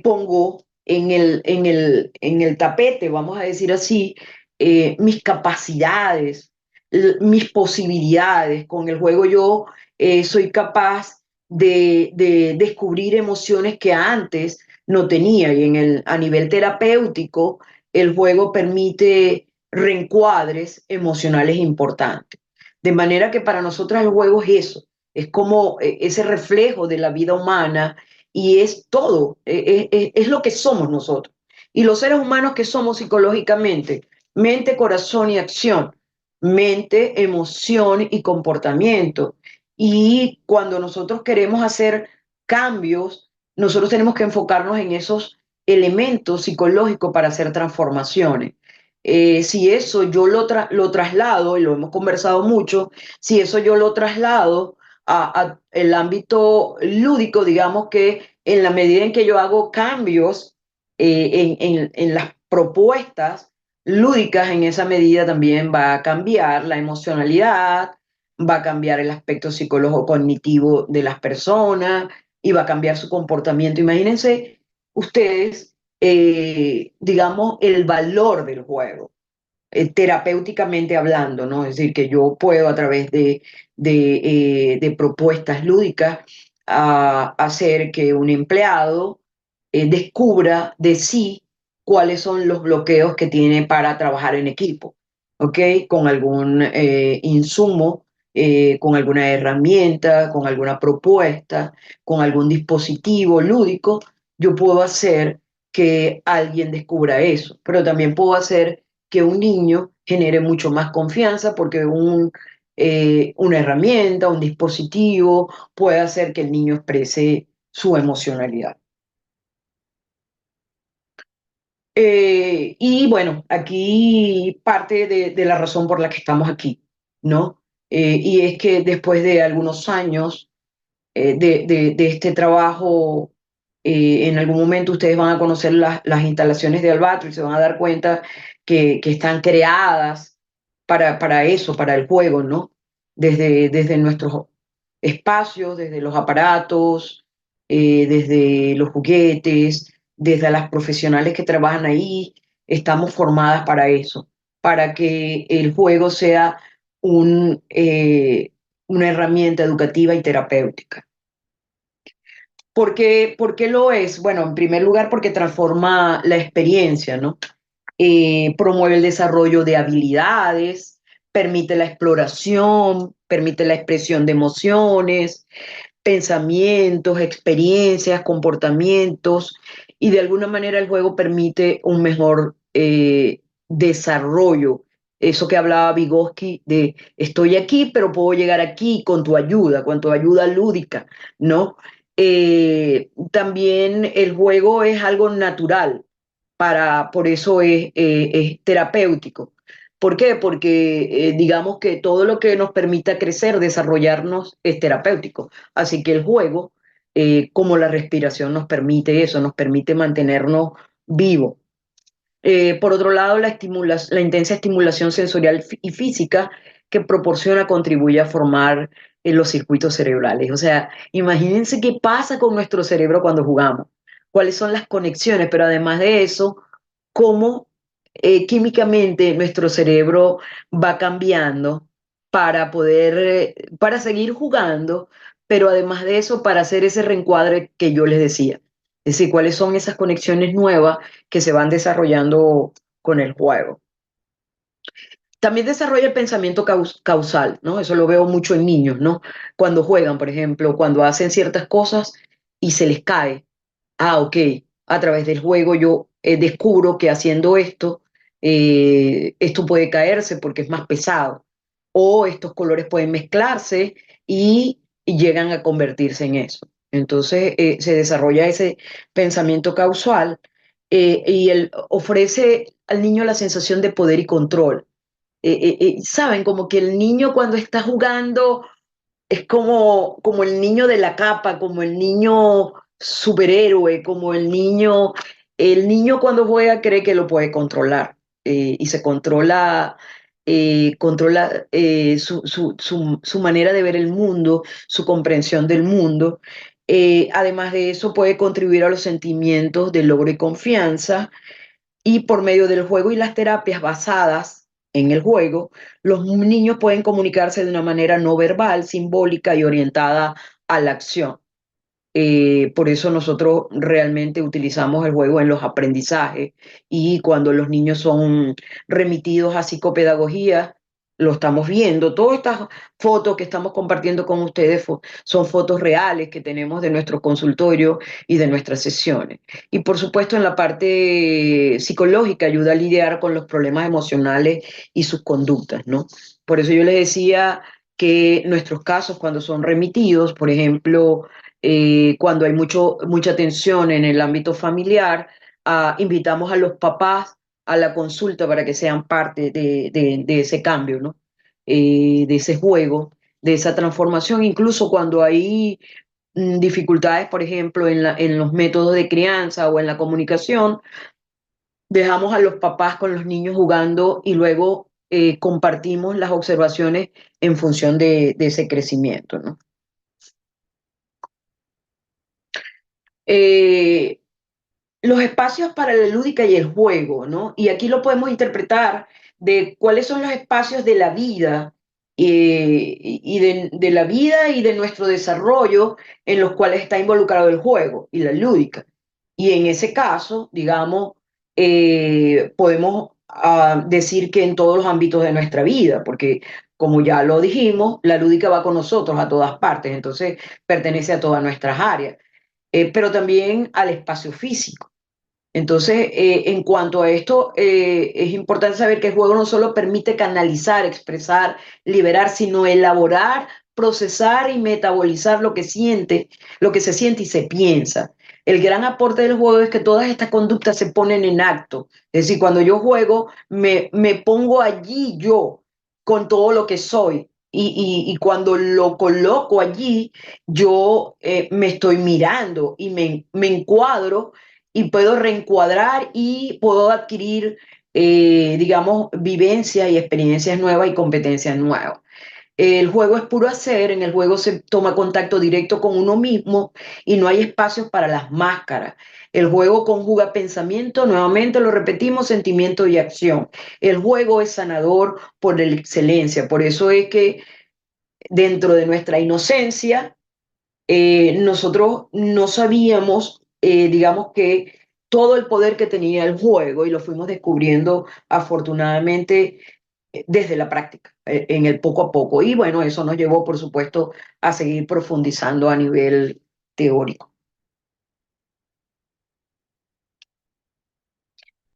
pongo en el tapete, vamos a decir así, mis capacidades, mis posibilidades. Con el juego yo soy capaz de descubrir emociones que antes no tenía. Y a nivel terapéutico, el juego permite reencuadres emocionales importantes. De manera que para nosotros el juego es eso, es como ese reflejo de la vida humana y es todo, es lo que somos nosotros. Y los seres humanos que somos psicológicamente, mente, corazón y acción, mente, emoción y comportamiento. Y cuando nosotros queremos hacer cambios, nosotros tenemos que enfocarnos en esos elementos psicológicos para hacer transformaciones. Si eso yo lo traslado, y lo hemos conversado mucho, si eso yo lo traslado a el ámbito lúdico, digamos que en la medida en que yo hago cambios en las propuestas lúdicas, en esa medida también va a cambiar la emocionalidad, va a cambiar el aspecto psicológico cognitivo de las personas y va a cambiar su comportamiento. Imagínense ustedes digamos, el valor del juego, terapéuticamente hablando, ¿no? Es decir, que yo puedo a través de propuestas lúdicas hacer que un empleado descubra de sí cuáles son los bloqueos que tiene para trabajar en equipo, ¿ok? Con algún insumo, con alguna herramienta, con alguna propuesta, con algún dispositivo lúdico, yo puedo hacer que alguien descubra eso, pero también puedo hacer que un niño genere mucho más confianza porque una herramienta, un dispositivo puede hacer que el niño exprese su emocionalidad. Y bueno, aquí parte de la razón por la que estamos aquí, ¿no? Y es que después de algunos años de este trabajo, en algún momento ustedes van a conocer las instalaciones de Albatro y se van a dar cuenta que están creadas para eso, para el juego, ¿no? Desde nuestros espacios, desde los aparatos, desde los juguetes, desde las profesionales que trabajan ahí, estamos formadas para eso, para que el juego sea un, una herramienta educativa y terapéutica. Por qué lo es? Bueno, en primer lugar, porque transforma la experiencia, ¿no? Promueve el desarrollo de habilidades, permite la exploración, permite la expresión de emociones, pensamientos, experiencias, comportamientos, y de alguna manera el juego permite un mejor desarrollo. Eso que hablaba Vygotsky de estoy aquí, pero puedo llegar aquí con tu ayuda lúdica, ¿no? También el juego es algo natural, por eso es terapéutico. ¿Por qué? Porque digamos que todo lo que nos permita crecer, desarrollarnos, es terapéutico. Así que el juego, como la respiración, nos permite eso, nos permite mantenernos vivos. Por otro lado, la intensa estimulación sensorial y física que proporciona contribuye a formar los circuitos cerebrales. O sea, imagínense qué pasa con nuestro cerebro cuando jugamos, cuáles son las conexiones, pero además de eso, cómo químicamente nuestro cerebro va cambiando para seguir jugando, pero además de eso, para hacer ese reencuadre que yo les decía. Es decir, cuáles son esas conexiones nuevas que se van desarrollando con el juego. También desarrolla el pensamiento causal, ¿no? Eso lo veo mucho en niños, ¿no? Cuando juegan, por ejemplo, cuando hacen ciertas cosas y se les cae. Ah, ok, a través del juego yo descubro que haciendo esto, esto puede caerse porque es más pesado. O estos colores pueden mezclarse y llegan a convertirse en eso. Entonces se desarrolla ese pensamiento causal y él ofrece al niño la sensación de poder y control. Saben, como que el niño cuando está jugando es como el niño de la capa, como el niño superhéroe, como el niño cuando juega cree que lo puede controlar y se controla su manera de ver el mundo, su comprensión del mundo. Además de eso, puede contribuir a los sentimientos de logro y confianza y por medio del juego y las terapias basadas en el juego, los niños pueden comunicarse de una manera no verbal, simbólica y orientada a la acción. Por eso nosotros realmente utilizamos el juego en los aprendizajes y cuando los niños son remitidos a psicopedagogía, lo estamos viendo. Todas estas fotos que estamos compartiendo con ustedes son fotos reales que tenemos de nuestro consultorio y de nuestras sesiones. Y por supuesto en la parte psicológica ayuda a lidiar con los problemas emocionales y sus conductas, ¿no? Por eso yo les decía que nuestros casos cuando son remitidos, por ejemplo, cuando hay mucha tensión en el ámbito familiar, invitamos a los papás a la consulta para que sean parte de ese cambio, ¿no? De ese juego, de esa transformación, incluso cuando hay dificultades, por ejemplo, en los métodos de crianza o en la comunicación, dejamos a los papás con los niños jugando y luego compartimos las observaciones en función de ese crecimiento, ¿no? Eh, los espacios para la lúdica y el juego, ¿no? Y aquí lo podemos interpretar de cuáles son los espacios de la vida y de la vida y de nuestro desarrollo en los cuales está involucrado el juego y la lúdica. Y en ese caso, digamos, podemos decir que en todos los ámbitos de nuestra vida, porque como ya lo dijimos, la lúdica va con nosotros a todas partes, entonces pertenece a todas nuestras áreas, pero también al espacio físico. Entonces, en cuanto a esto, es importante saber que el juego no solo permite canalizar, expresar, liberar, sino elaborar, procesar y metabolizar lo que siente, lo que se siente y se piensa. El gran aporte del juego es que todas estas conductas se ponen en acto. Es decir, cuando yo juego, me pongo allí yo con todo lo que soy. Y cuando lo coloco allí, yo me estoy mirando y me encuadro y puedo reencuadrar y puedo adquirir, digamos, vivencias y experiencias nuevas y competencias nuevas. El juego es puro hacer, en el juego se toma contacto directo con uno mismo y no hay espacios para las máscaras. El juego conjuga pensamiento, nuevamente lo repetimos, sentimiento y acción. El juego es sanador por excelencia, por eso es que dentro de nuestra inocencia, nosotros no sabíamos, digamos que todo el poder que tenía el juego y lo fuimos descubriendo afortunadamente desde la práctica, en el poco a poco. Y bueno, eso nos llevó, por supuesto, a seguir profundizando a nivel teórico.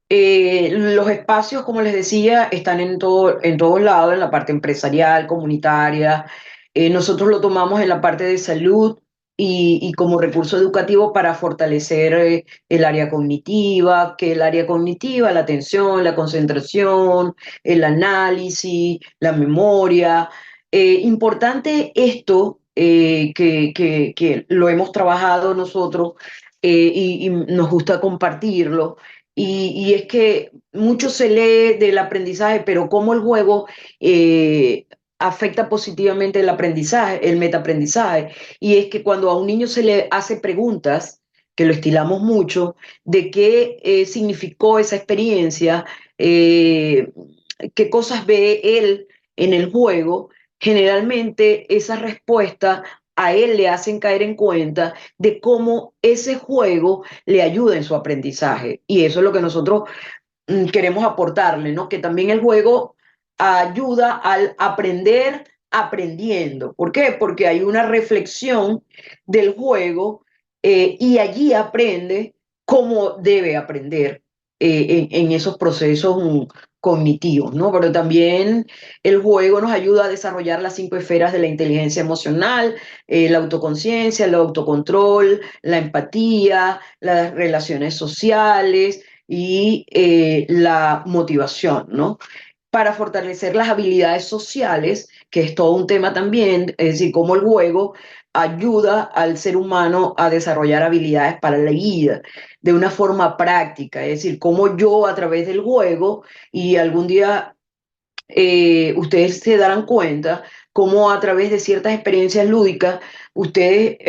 Los espacios, como les decía, están en todos lados, en la parte empresarial, comunitaria. Nosotros lo tomamos en la parte de salud y como recurso educativo para fortalecer el área cognitiva, que el área cognitiva, la atención, la concentración, el análisis, la memoria. Importante esto, que lo hemos trabajado nosotros y nos gusta compartirlo y es que mucho se lee del aprendizaje, pero cómo el juego afecta positivamente el aprendizaje, el metaaprendizaje. Y es que cuando a un niño se le hace preguntas, que lo estilamos mucho, de qué significó esa experiencia, eh, qué cosas ve él en el juego, generalmente esa respuesta a él le hacen caer en cuenta de cómo ese juego le ayuda en su aprendizaje. Y eso es lo que nosotros queremos aportarle, ¿no? Que también el juego ayuda al aprender aprendiendo. ¿Por qué? Porque hay una reflexión del juego y allí aprende cómo debe aprender en esos procesos cognitivos, ¿no? Pero también el juego nos ayuda a desarrollar las 5 esferas de la inteligencia emocional, la autoconciencia, el autocontrol, la empatía, las relaciones sociales y la motivación, ¿no? Para fortalecer las habilidades sociales, que es todo un tema también, es decir, cómo el juego ayuda al ser humano a desarrollar habilidades para la vida de una forma práctica, es decir, cómo yo a través del juego, y algún día ustedes se darán cuenta cómo a través de ciertas experiencias lúdicas, ustedes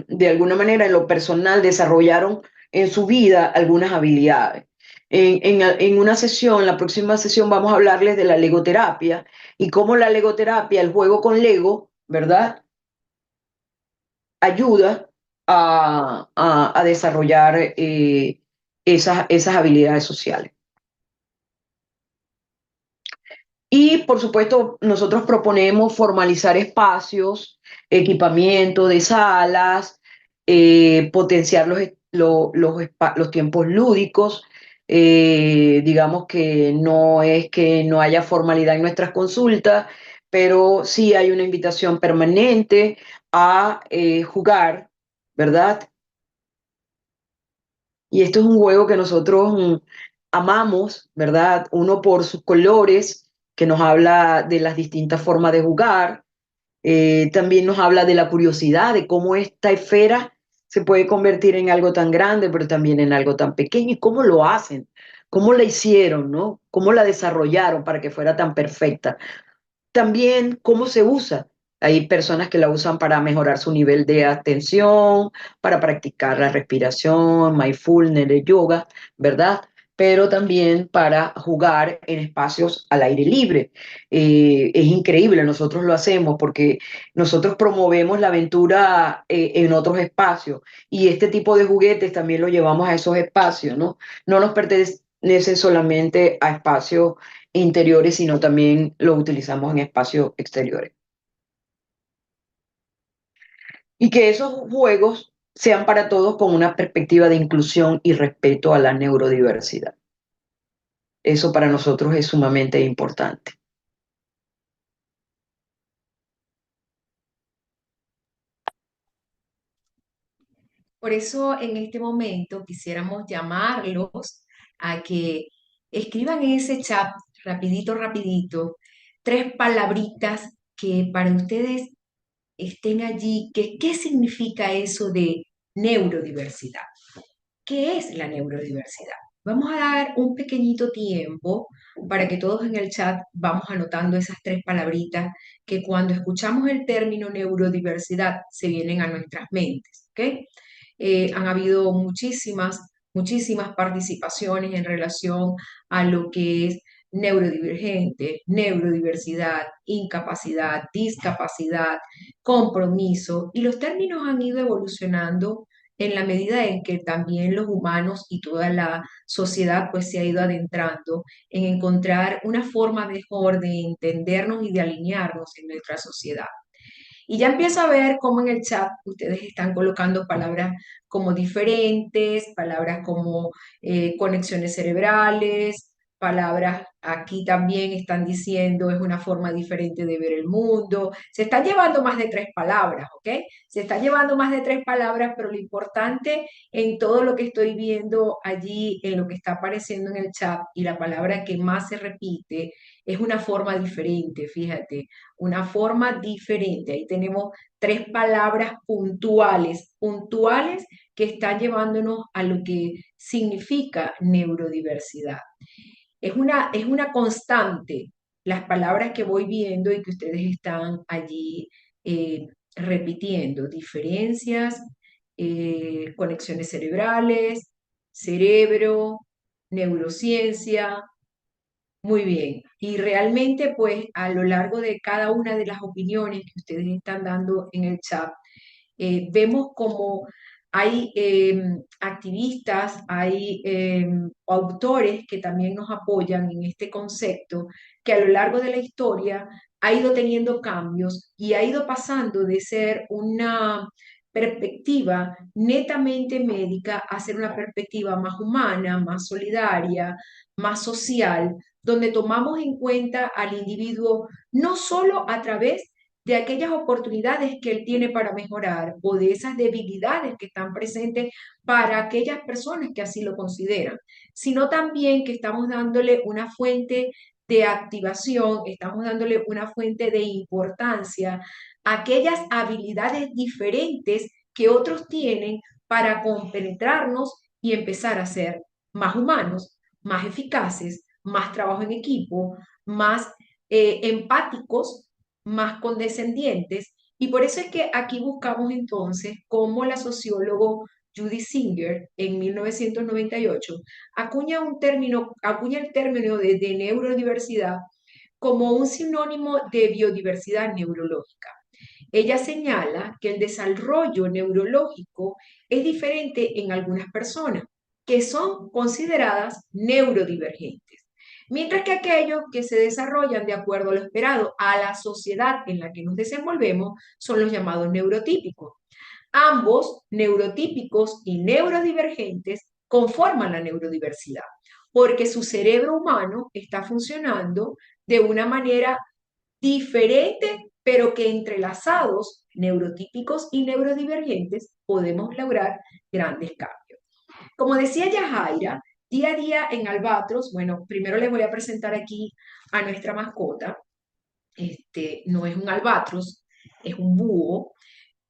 de alguna manera en lo personal desarrollaron en su vida algunas habilidades. En una sesión, la próxima sesión, vamos a hablarles de la legoterapia y cómo la legoterapia, el juego con Lego, ¿verdad? Ayuda a desarrollar esas habilidades sociales. Y por supuesto, nosotros proponemos formalizar espacios, equipamiento de salas, potenciar los tiempos lúdicos. Digamos que no es que no haya formalidad en nuestras consultas, pero sí hay una invitación permanente a jugar, ¿verdad? Y esto es un juego que nosotros amamos, ¿verdad? Uno por sus colores, que nos habla de las distintas formas de jugar. También nos habla de la curiosidad, de cómo esta esfera se puede convertir en algo tan grande, pero también en algo tan pequeño, y cómo lo hacen, cómo la hicieron, ¿no? Cómo la desarrollaron para que fuera tan perfecta. También cómo se usa. Hay personas que la usan para mejorar su nivel de atención, para practicar la respiración, mindfulness, de yoga, ¿verdad? Pero también para jugar en espacios al aire libre. Es increíble, nosotros lo hacemos porque nosotros promovemos la aventura en otros espacios y este tipo de juguetes también lo llevamos a esos espacios, ¿no? No nos pertenece solamente a espacios interiores, sino también lo utilizamos en espacios exteriores. Y que esos juegos sean para todos con una perspectiva de inclusión y respeto a la neurodiversidad. Eso para nosotros es sumamente importante. Por eso en este momento quisiéramos llamarlos a que escriban en ese chat rapidito, rapidito, tres palabritas que para ustedes estén allí. ¿Qué significa eso de neurodiversidad? ¿Qué es la neurodiversidad? Vamos a dar un pequeñito tiempo para que todos en el chat vamos anotando esas tres palabritas que cuando escuchamos el término neurodiversidad se vienen a nuestras mentes, ¿ok? Han habido muchísimas participaciones en relación a lo que es neurodivergente, neurodiversidad, incapacidad, discapacidad, compromiso, y los términos han ido evolucionando en la medida en que también los humanos y toda la sociedad pues se ha ido adentrando en encontrar una forma mejor de entendernos y de alinearnos en nuestra sociedad. Y ya empiezo a ver cómo en el chat ustedes están colocando palabras como diferentes, palabras como conexiones cerebrales, palabras aquí también están diciendo es una forma diferente de ver el mundo. Se están llevando más de tres palabras, ¿ok? Se están llevando más de tres palabras, pero lo importante en todo lo que estoy viendo allí, en lo que está apareciendo en el chat y la palabra que más se repite es una forma diferente, fíjate, una forma diferente. Ahí tenemos tres palabras puntuales, puntuales que están llevándonos a lo que significa neurodiversidad. Es una constante las palabras que voy viendo y que ustedes están allí repitiendo. Diferencias, conexiones cerebrales, cerebro, neurociencia, muy bien. Y realmente, pues, a lo largo de cada una de las opiniones que ustedes están dando en el chat, vemos como hay activistas, hay autores que también nos apoyan en este concepto, que a lo largo de la historia ha ido teniendo cambios y ha ido pasando de ser una perspectiva netamente médica a ser una perspectiva más humana, más solidaria, más social, donde tomamos en cuenta al individuo no solo a través de aquellas oportunidades que él tiene para mejorar o de esas debilidades que están presentes para aquellas personas que así lo consideran, sino también que estamos dándole una fuente de activación, estamos dándole una fuente de importancia a aquellas habilidades diferentes que otros tienen para compenetrarnos y empezar a ser más humanos, más eficaces, más trabajo en equipo, más empáticos, más condescendientes. Y por eso es que aquí buscamos entonces cómo la sociólogo Judy Singer en 1998 acuña el término de neurodiversidad como un sinónimo de biodiversidad neurológica. Ella señala que el desarrollo neurológico es diferente en algunas personas, que son consideradas neurodivergentes, mientras que aquellos que se desarrollan de acuerdo a lo esperado a la sociedad en la que nos desenvolvemos son los llamados neurotípicos. Ambos, neurotípicos y neurodivergentes, conforman la neurodiversidad, porque su cerebro humano está funcionando de una manera diferente, pero que entrelazados, neurotípicos y neurodivergentes, podemos lograr grandes cambios. Como decía Yajaira, día a día en Albatros, bueno, primero les voy a presentar aquí a nuestra mascota. No es un albatros, es un búho,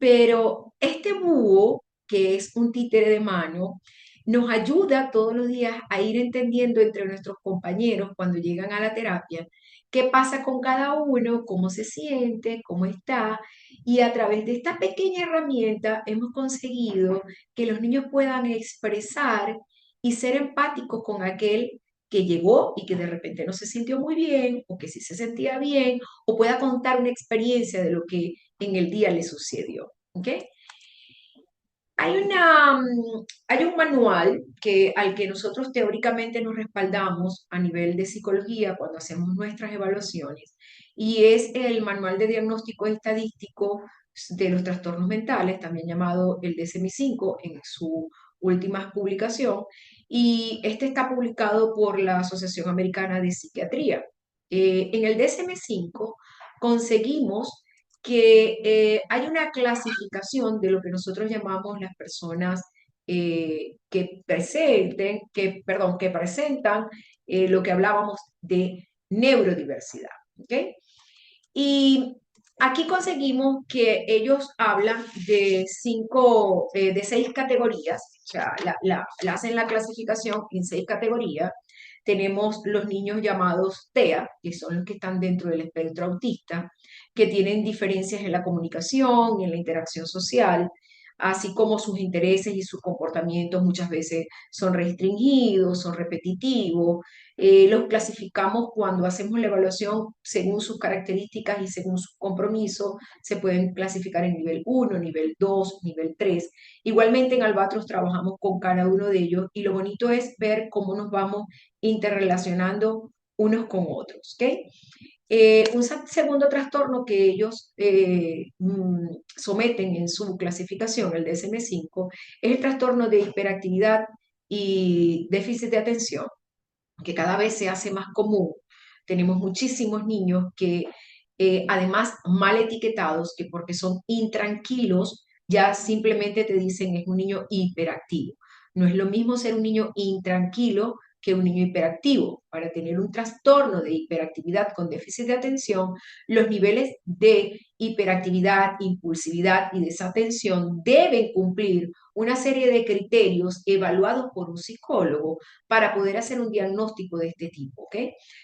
pero este búho, que es un títere de mano, nos ayuda todos los días a ir entendiendo entre nuestros compañeros cuando llegan a la terapia qué pasa con cada uno, cómo se siente, cómo está. Y a través de esta pequeña herramienta hemos conseguido que los niños puedan expresar y ser empáticos con aquel que llegó y que de repente no se sintió muy bien o que sí se sentía bien o pueda contar una experiencia de lo que en el día le sucedió. ¿Ok? Hay un manual al que nosotros teóricamente nos respaldamos a nivel de psicología cuando hacemos nuestras evaluaciones y es el Manual de Diagnóstico Estadístico de los Trastornos Mentales, también llamado el DSM-5 en su última publicación, y este está publicado por la Asociación Americana de Psiquiatría. En el DSM-5 conseguimos que hay una clasificación de lo que nosotros llamamos las personas que presentan lo que hablábamos de neurodiversidad. ¿Ok? Y aquí conseguimos que ellos hablan de 6 categorías, o sea, hacen la clasificación en 6 categorías. Tenemos los niños llamados TEA, que son los que están dentro del espectro autista, que tienen diferencias en la comunicación, en la interacción social, así como sus intereses y sus comportamientos muchas veces son restringidos, son repetitivos. Los clasificamos cuando hacemos la evaluación según sus características y según sus compromisos. Se pueden clasificar en nivel 1, nivel 2, nivel 3. Igualmente en Albatros trabajamos con cada uno de ellos y lo bonito es ver cómo nos vamos interrelacionando unos con otros. ¿Ok? Un segundo trastorno que ellos someten en su clasificación, el DSM-5, es el trastorno de hiperactividad y déficit de atención, que cada vez se hace más común. Tenemos muchísimos niños que, además, mal etiquetados, que porque son intranquilos, ya simplemente te dicen es un niño hiperactivo. No es lo mismo ser un niño intranquilo que un niño hiperactivo. Para tener un trastorno de hiperactividad con déficit de atención, los niveles de hiperactividad, impulsividad y desatención deben cumplir una serie de criterios evaluados por un psicólogo para poder hacer un diagnóstico de este tipo, ¿ok?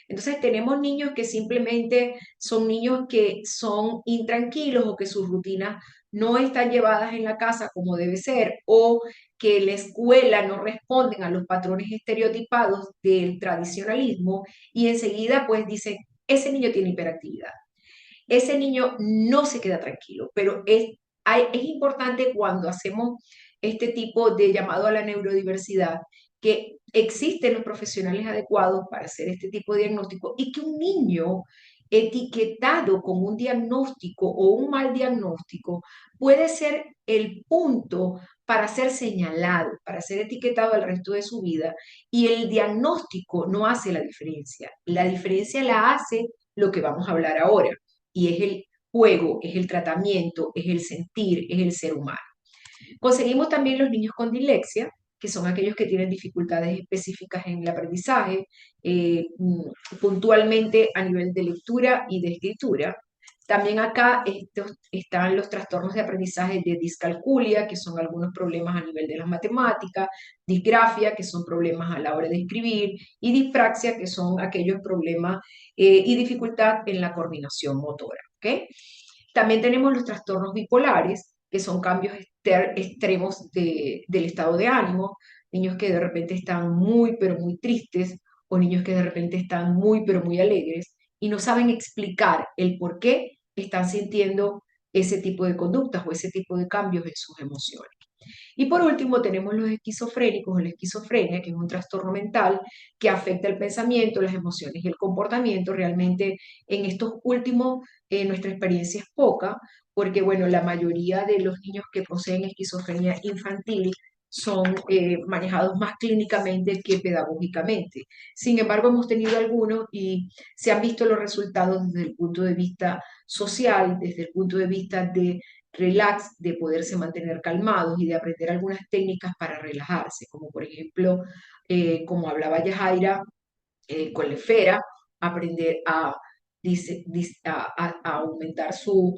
Entonces tenemos niños que simplemente son niños que son intranquilos o que sus rutinas no están llevadas en la casa como debe ser o que la escuela no responden a los patrones estereotipados del tradicionalismo y enseguida pues dicen, ese niño tiene hiperactividad, ese niño no se queda tranquilo, pero es importante cuando hacemos este tipo de llamado a la neurodiversidad que existen los profesionales adecuados para hacer este tipo de diagnóstico y que un niño etiquetado con un diagnóstico o un mal diagnóstico puede ser el punto para ser señalado, para ser etiquetado el resto de su vida y el diagnóstico no hace la diferencia la hace lo que vamos a hablar ahora y es el juego, es el tratamiento, es el sentir, es el ser humano. Conseguimos también los niños con dislexia, que son aquellos que tienen dificultades específicas en el aprendizaje, puntualmente a nivel de lectura y de escritura. También acá están los trastornos de aprendizaje de discalculia, que son algunos problemas a nivel de las matemáticas, disgrafia, que son problemas a la hora de escribir, y dispraxia, que son aquellos problemas y dificultad en la coordinación motora. ¿Okay? También tenemos los trastornos bipolares, que son cambios extremos del estado de ánimo, niños que de repente están muy, pero muy tristes, o niños que de repente están muy, pero muy alegres, y no saben explicar el por qué están sintiendo ese tipo de conductas o ese tipo de cambios en sus emociones. Y por último tenemos los esquizofrénicos o la esquizofrenia, que es un trastorno mental que afecta el pensamiento, las emociones y el comportamiento. Realmente en estos últimos nuestra experiencia es poca, porque bueno, la mayoría de los niños que poseen esquizofrenia infantil son manejados más clínicamente que pedagógicamente. Sin embargo, hemos tenido algunos y se han visto los resultados desde el punto de vista social, desde el punto de vista de relax, de poderse mantener calmados y de aprender algunas técnicas para relajarse, como por ejemplo, como hablaba Yajaira, con la esfera, aprender a aumentar su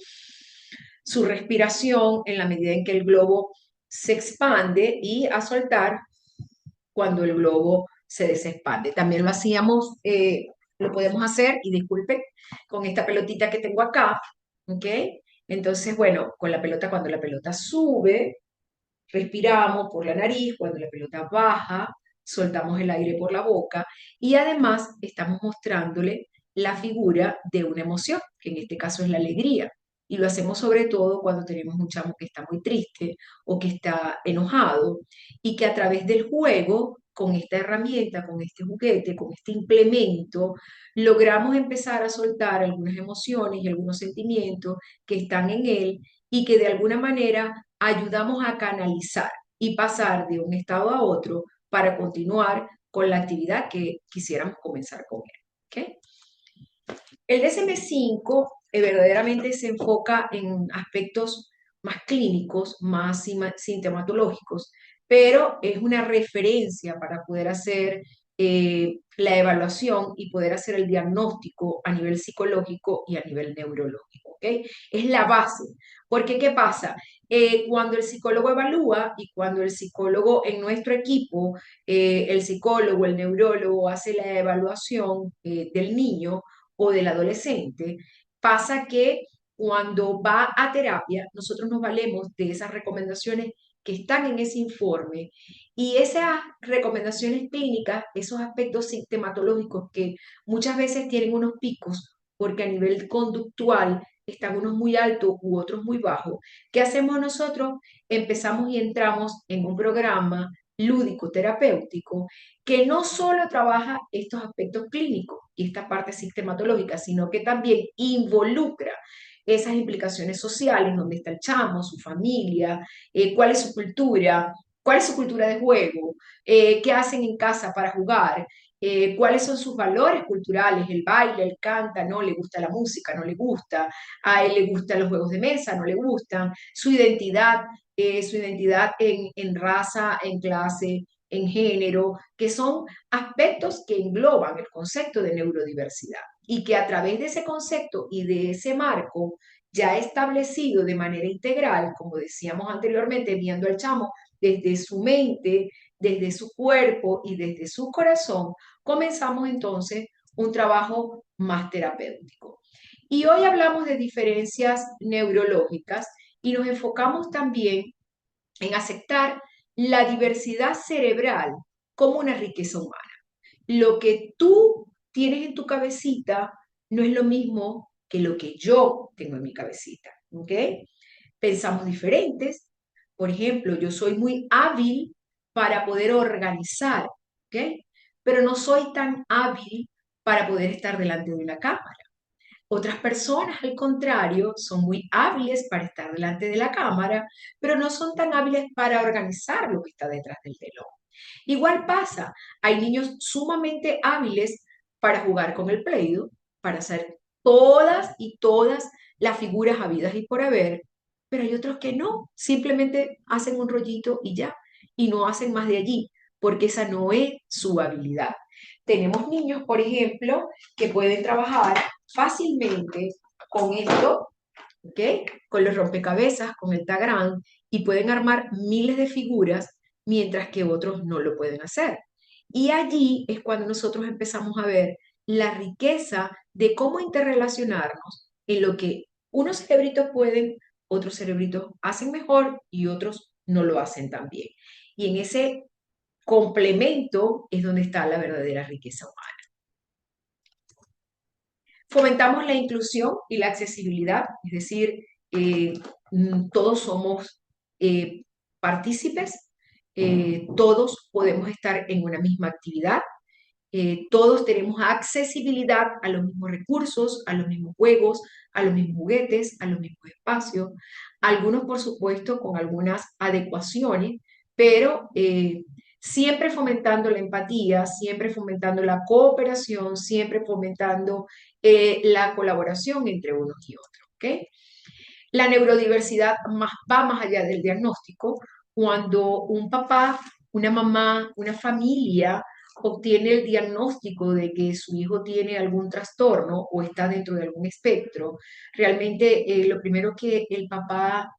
respiración en la medida en que el globo se expande y a soltar cuando el globo se desexpande. También lo hacíamos, lo podemos hacer, y disculpen, con esta pelotita que tengo acá, ¿ok? Entonces, bueno, con la pelota, cuando la pelota sube, respiramos por la nariz, cuando la pelota baja, soltamos el aire por la boca y además estamos mostrándole la figura de una emoción, que en este caso es la alegría. Y lo hacemos sobre todo cuando tenemos un chamo que está muy triste o que está enojado y que a través del juego, con esta herramienta, con este juguete, con este implemento, logramos empezar a soltar algunas emociones y algunos sentimientos que están en él y que de alguna manera ayudamos a canalizar y pasar de un estado a otro para continuar con la actividad que quisiéramos comenzar con él. ¿Ok? El DSM-5 verdaderamente se enfoca en aspectos más clínicos, más sintomatológicos, pero es una referencia para poder hacer la evaluación y poder hacer el diagnóstico a nivel psicológico y a nivel neurológico. ¿Okay? Es la base, porque ¿qué pasa? Cuando el psicólogo evalúa y cuando el psicólogo en nuestro equipo, el psicólogo, el neurólogo hace la evaluación del niño, o del adolescente, pasa que cuando va a terapia, nosotros nos valemos de esas recomendaciones que están en ese informe y esas recomendaciones clínicas, esos aspectos sintomatológicos que muchas veces tienen unos picos porque a nivel conductual están unos muy altos u otros muy bajos. ¿Qué hacemos nosotros? Empezamos y entramos en un programa lúdico terapéutico que no solo trabaja estos aspectos clínicos y esta parte sistematológica, sino que también involucra esas implicaciones sociales, donde está el chamo, su familia, cuál es su cultura de juego, qué hacen en casa para jugar, cuáles son sus valores culturales, el baile, el canta, no le gusta la música, no le gusta, a él le gustan los juegos de mesa, no le gustan, su identidad en raza, en clase, en género, que son aspectos que engloban el concepto de neurodiversidad y que a través de ese concepto y de ese marco ya establecido de manera integral, como decíamos anteriormente, viendo al chamo desde su mente, desde su cuerpo y desde su corazón, comenzamos entonces un trabajo más terapéutico. Y hoy hablamos de diferencias neurológicas y nos enfocamos también en aceptar la diversidad cerebral como una riqueza humana. Lo que tú tienes en tu cabecita no es lo mismo que lo que yo tengo en mi cabecita, ¿ok? Pensamos diferentes. Por ejemplo, yo soy muy hábil para poder organizar, ¿ok? Pero no soy tan hábil para poder estar delante de una cámara. Otras personas, al contrario, son muy hábiles para estar delante de la cámara, pero no son tan hábiles para organizar lo que está detrás del telón. Igual pasa, hay niños sumamente hábiles para jugar con el Play-Doh, para hacer todas las figuras habidas y por haber, pero hay otros que no, simplemente hacen un rollito y ya, y no hacen más de allí, porque esa no es su habilidad. Tenemos niños, por ejemplo, que pueden trabajar fácilmente con esto, ¿ok? Con los rompecabezas, con el Tagrán, y pueden armar miles de figuras, mientras que otros no lo pueden hacer. Y allí es cuando nosotros empezamos a ver la riqueza de cómo interrelacionarnos en lo que unos cerebritos pueden, otros cerebritos hacen mejor y otros no lo hacen tan bien. Y en ese complemento es donde está la verdadera riqueza humana. Fomentamos la inclusión y la accesibilidad, es decir, eh, todos somos eh, partícipes, todos podemos estar en una misma actividad, todos tenemos accesibilidad a los mismos recursos, a los mismos juegos, a los mismos juguetes, a los mismos espacios, algunos por supuesto con algunas adecuaciones, pero siempre fomentando la empatía, siempre fomentando la cooperación, siempre fomentando la colaboración entre unos y otros. ¿Okay? La neurodiversidad va más allá del diagnóstico. Cuando un papá, una mamá, una familia obtiene el diagnóstico de que su hijo tiene algún trastorno o está dentro de algún espectro, realmente lo primero que el papá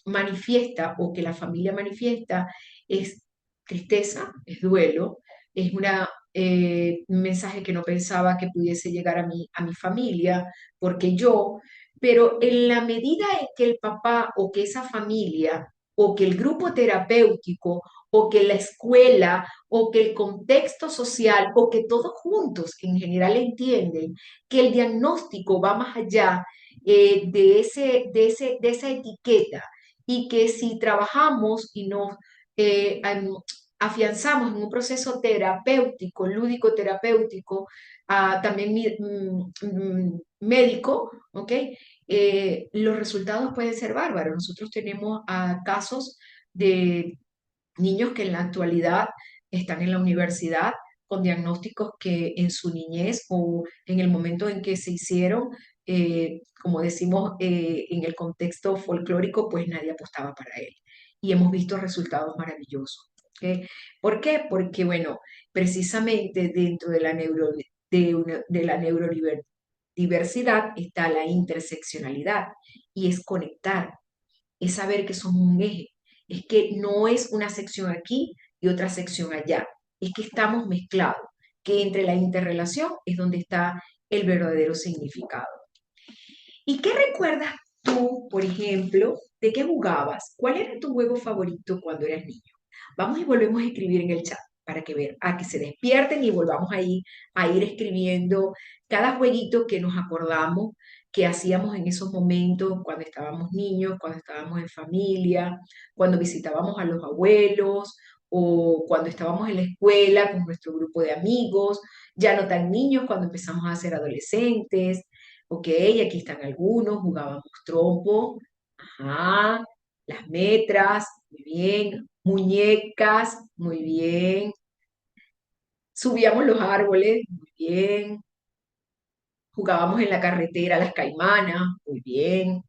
manifiesta o que la familia manifiesta es tristeza, es duelo, es un mensaje que no pensaba que pudiese llegar a mi familia, porque yo, pero en la medida en que el papá o que esa familia o que el grupo terapéutico o que la escuela o que el contexto social o que todos juntos en general entienden que el diagnóstico va más allá de esa etiqueta y que si trabajamos y nos afianzamos en un proceso terapéutico, lúdico terapéutico, también médico, ¿ok? Los resultados pueden ser bárbaros. Nosotros tenemos casos de niños que en la actualidad están en la universidad con diagnósticos que en su niñez o en el momento en que se hicieron, como decimos en el contexto folclórico, pues nadie apostaba para él. Y hemos visto resultados maravillosos. ¿Ok? ¿Por qué? Porque, bueno, precisamente dentro de de la neurodiversidad está la interseccionalidad y es conectar, es saber que somos un eje, es que no es una sección aquí y otra sección allá, es que estamos mezclados, que entre la interrelación es donde está el verdadero significado. ¿Y qué recuerdas tú, por ejemplo, de qué jugabas? ¿Cuál era tu juego favorito cuando eras niño? Vamos y volvemos a escribir en el chat para que ver, a que se despierten y volvamos ahí a ir escribiendo cada jueguito que nos acordamos que hacíamos en esos momentos cuando estábamos niños, cuando estábamos en familia, cuando visitábamos a los abuelos o cuando estábamos en la escuela con nuestro grupo de amigos, ya no tan niños, cuando empezamos a ser adolescentes. Ok, aquí están algunos, jugábamos trompo, ajá, las metras, muy bien, muñecas, muy bien, subíamos los árboles, muy bien, jugábamos en la carretera las caimanas, muy bien,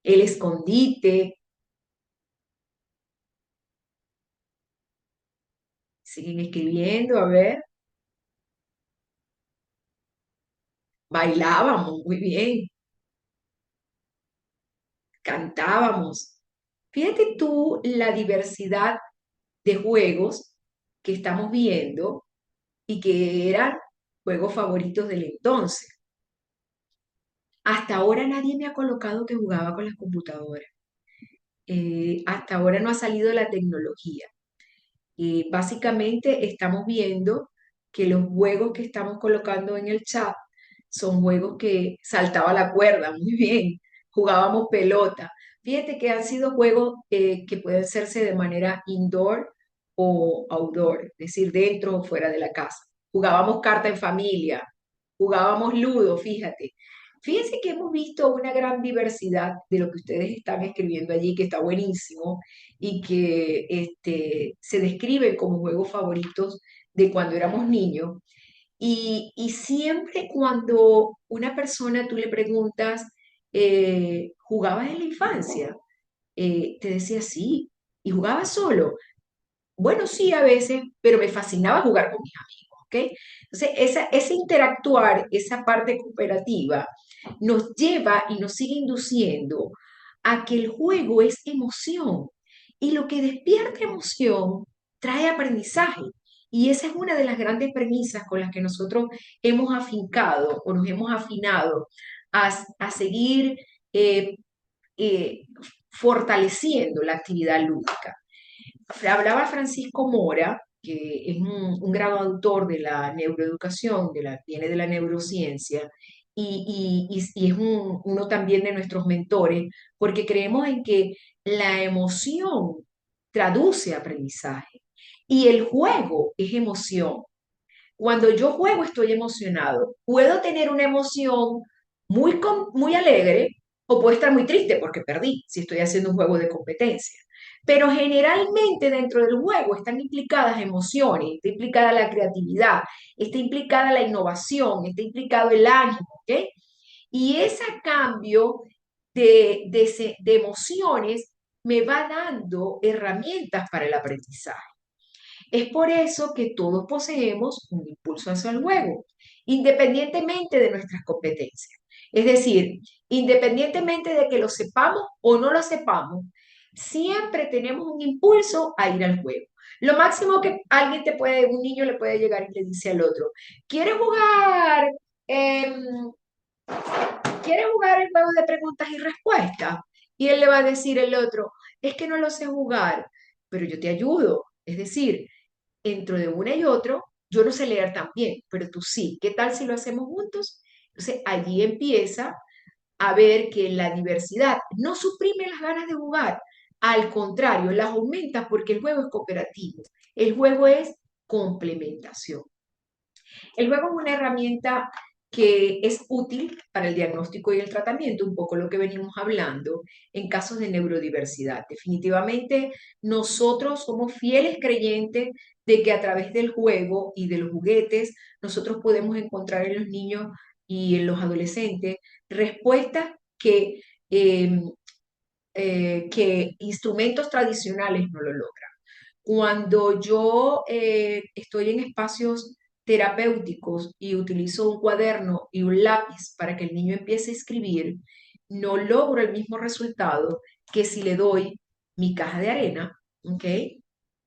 el escondite, siguen escribiendo, a ver, bailábamos, muy bien, cantábamos. Fíjate tú la diversidad de juegos que estamos viendo y que eran juegos favoritos del entonces. Hasta ahora nadie me ha colocado que jugaba con las computadoras. Hasta ahora no ha salido la tecnología. Básicamente estamos viendo que los juegos que estamos colocando en el chat son juegos que saltaba la cuerda, muy bien, jugábamos pelota. Fíjate que han sido juegos que pueden hacerse de manera indoor o outdoor, es decir, dentro o fuera de la casa. Jugábamos carta en familia, jugábamos ludo, fíjate. Fíjense que hemos visto una gran diversidad de lo que ustedes están escribiendo allí, que está buenísimo y que se describen como juegos favoritos de cuando éramos niños. Y siempre cuando una persona tú le preguntas, ¿jugabas en la infancia? Te decía sí, y jugaba solo. Bueno, sí, a veces, pero me fascinaba jugar con mis amigos, ¿ok? Entonces, ese interactuar, esa parte cooperativa, nos lleva y nos sigue induciendo a que el juego es emoción. Y lo que despierta emoción trae aprendizaje. Y esa es una de las grandes premisas con las que nosotros hemos afincado o nos hemos afinado a seguir eh, eh, fortaleciendo la actividad lúdica. Hablaba Francisco Mora, que es un gran autor de la neuroeducación, viene de la neurociencia, y es uno también de nuestros mentores, porque creemos en que la emoción traduce aprendizaje y el juego es emoción. Cuando yo juego estoy emocionado. Puedo tener una emoción muy alegre o puedo estar muy triste porque perdí si estoy haciendo un juego de competencia. Pero generalmente dentro del juego están implicadas emociones, está implicada la creatividad, está implicada la innovación, está implicado el ánimo, ¿ok? Y ese cambio de emociones me va dando herramientas para el aprendizaje. Es por eso que todos poseemos un impulso hacia el juego, independientemente de nuestras competencias. Es decir, independientemente de que lo sepamos o no lo sepamos, siempre tenemos un impulso a ir al juego. Lo máximo que alguien te puede, un niño le puede llegar y le dice al otro, ¿quieres jugar? em, ¿Quieres jugar el juego de preguntas y respuestas? Y él le va a decir el otro, es que no lo sé jugar, pero yo te ayudo. Es decir, dentro de una y otro, yo no sé leer tan bien, pero tú sí. ¿Qué tal si lo hacemos juntos? Entonces allí empieza a ver que la diversidad no suprime las ganas de jugar, al contrario, las aumenta porque el juego es cooperativo, el juego es complementación. El juego es una herramienta que es útil para el diagnóstico y el tratamiento, un poco lo que venimos hablando en casos de neurodiversidad. Definitivamente nosotros somos fieles creyentes de que a través del juego y de los juguetes nosotros podemos encontrar en los niños y en los adolescentes respuestas eh, que instrumentos tradicionales no lo logran. Cuando yo estoy en espacios terapéuticos y utilizo un cuaderno y un lápiz para que el niño empiece a escribir, no logro el mismo resultado que si le doy mi caja de arena, ¿ok?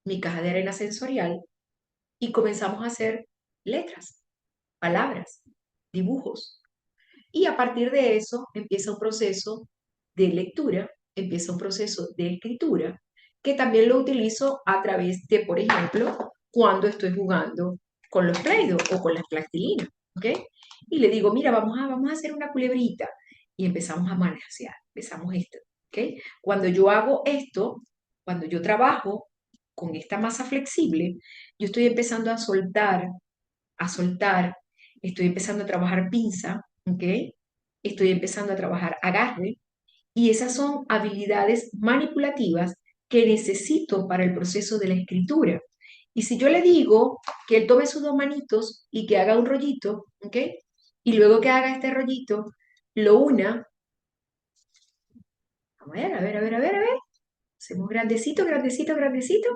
Mi caja de arena sensorial y comenzamos a hacer letras, palabras, dibujos. Y a partir de eso empieza un proceso de lectura, empieza un proceso de escritura, que también lo utilizo a través de, por ejemplo, cuando estoy jugando con los Play-Doh o con las plastilinas, ¿ok? Y le digo, mira, vamos a hacer una culebrita. Y empezamos a manejar, empezamos esto, ¿ok? Cuando yo hago esto, cuando yo trabajo con esta masa flexible, yo estoy empezando a soltar, estoy empezando a trabajar pinza, ¿ok? Estoy empezando a trabajar agarre y esas son habilidades manipulativas que necesito para el proceso de la escritura. Y si yo le digo que él tome sus dos manitos y que haga un rollito, ¿ok? Y luego que haga este rollito, lo una, a ver, a ver, a ver, a ver, a ver, hacemos grandecito, grandecito, grandecito,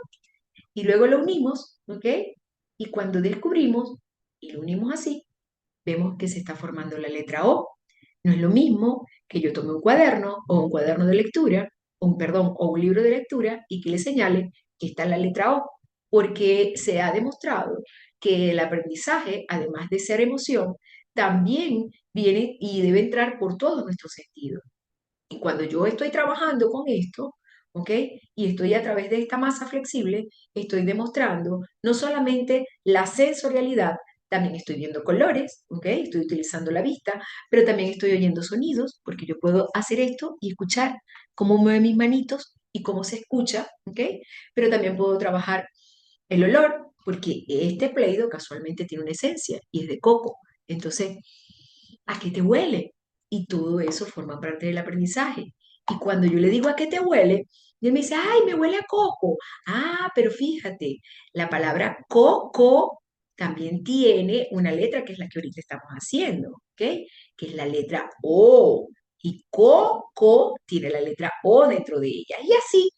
y luego lo unimos, ¿ok? Y cuando descubrimos y lo unimos así, vemos que se está formando la letra O. No es lo mismo que yo tome un cuaderno o un cuaderno de lectura, o un, perdón, o un libro de lectura y que le señale que está la letra O, porque se ha demostrado que el aprendizaje, además de ser emoción, también viene y debe entrar por todos nuestros sentidos. Y cuando yo estoy trabajando con esto, ¿ok? Y estoy a través de esta masa flexible, estoy demostrando no solamente la sensorialidad, también estoy viendo colores, ¿ok? Estoy utilizando la vista, pero también estoy oyendo sonidos, porque yo puedo hacer esto y escuchar cómo mueven mis manitos y cómo se escucha, ¿ok? Pero también puedo trabajar el olor, porque este Play-Doh casualmente tiene una esencia y es de coco. Entonces, ¿a qué te huele? Y todo eso forma parte del aprendizaje. Y cuando yo le digo a qué te huele, él me dice, ay, me huele a coco. Ah, pero fíjate, la palabra coco también tiene una letra que es la que ahorita estamos haciendo, ¿ok? Que es la letra O. Y coco tiene la letra O dentro de ella. Y así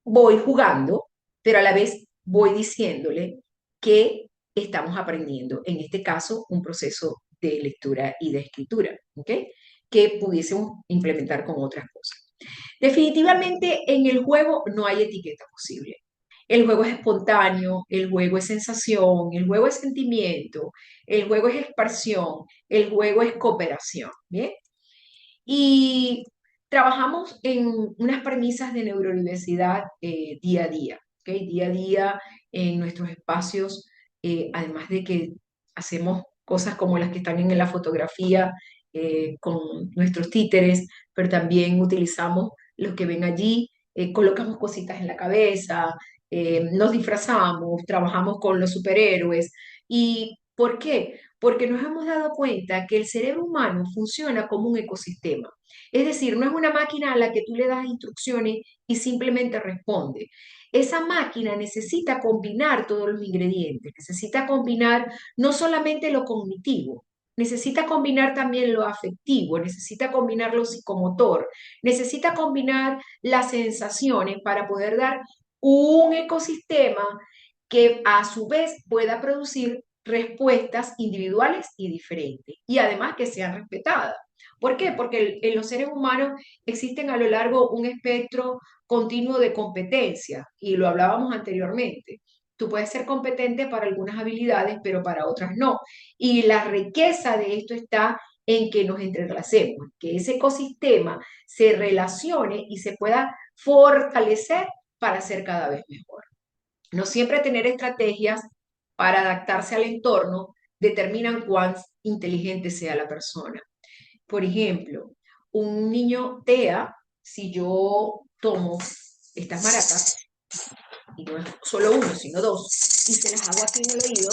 voy jugando, pero a la vez voy diciéndole que estamos aprendiendo, en este caso, un proceso de lectura y de escritura, ¿ok? Que pudiésemos implementar con otras cosas. Definitivamente en el juego no hay etiqueta posible. El juego es espontáneo, el juego es sensación, el juego es sentimiento, el juego es expresión, el juego es cooperación, ¿bien? Y trabajamos en unas premisas de neurodiversidad día a día, ¿ok? Día a día en nuestros espacios, además de que hacemos cosas como las que están en la fotografía con nuestros títeres, pero también utilizamos los que ven allí, colocamos cositas en la cabeza, nos disfrazamos, trabajamos con los superhéroes. ¿Y por qué? Porque nos hemos dado cuenta que el cerebro humano funciona como un ecosistema. Es decir, no es una máquina a la que tú le das instrucciones y simplemente responde. Esa máquina necesita combinar todos los ingredientes, necesita combinar no solamente lo cognitivo, necesita combinar también lo afectivo, necesita combinar lo psicomotor, necesita combinar las sensaciones para poder dar un ecosistema que a su vez pueda producir respuestas individuales y diferentes y además que sean respetadas. ¿Por qué? Porque en los seres humanos existen a lo largo un espectro continuo de competencia, y lo hablábamos anteriormente. Tú puedes ser competente para algunas habilidades, pero para otras no. Y la riqueza de esto está en que nos entrelacemos, que ese ecosistema se relacione y se pueda fortalecer para ser cada vez mejor. No siempre tener estrategias para adaptarse al entorno determinan cuán inteligente sea la persona. Por ejemplo, un niño TEA, si yo tomo estas maracas, y no es solo uno, sino dos, y se las hago aquí en el oído,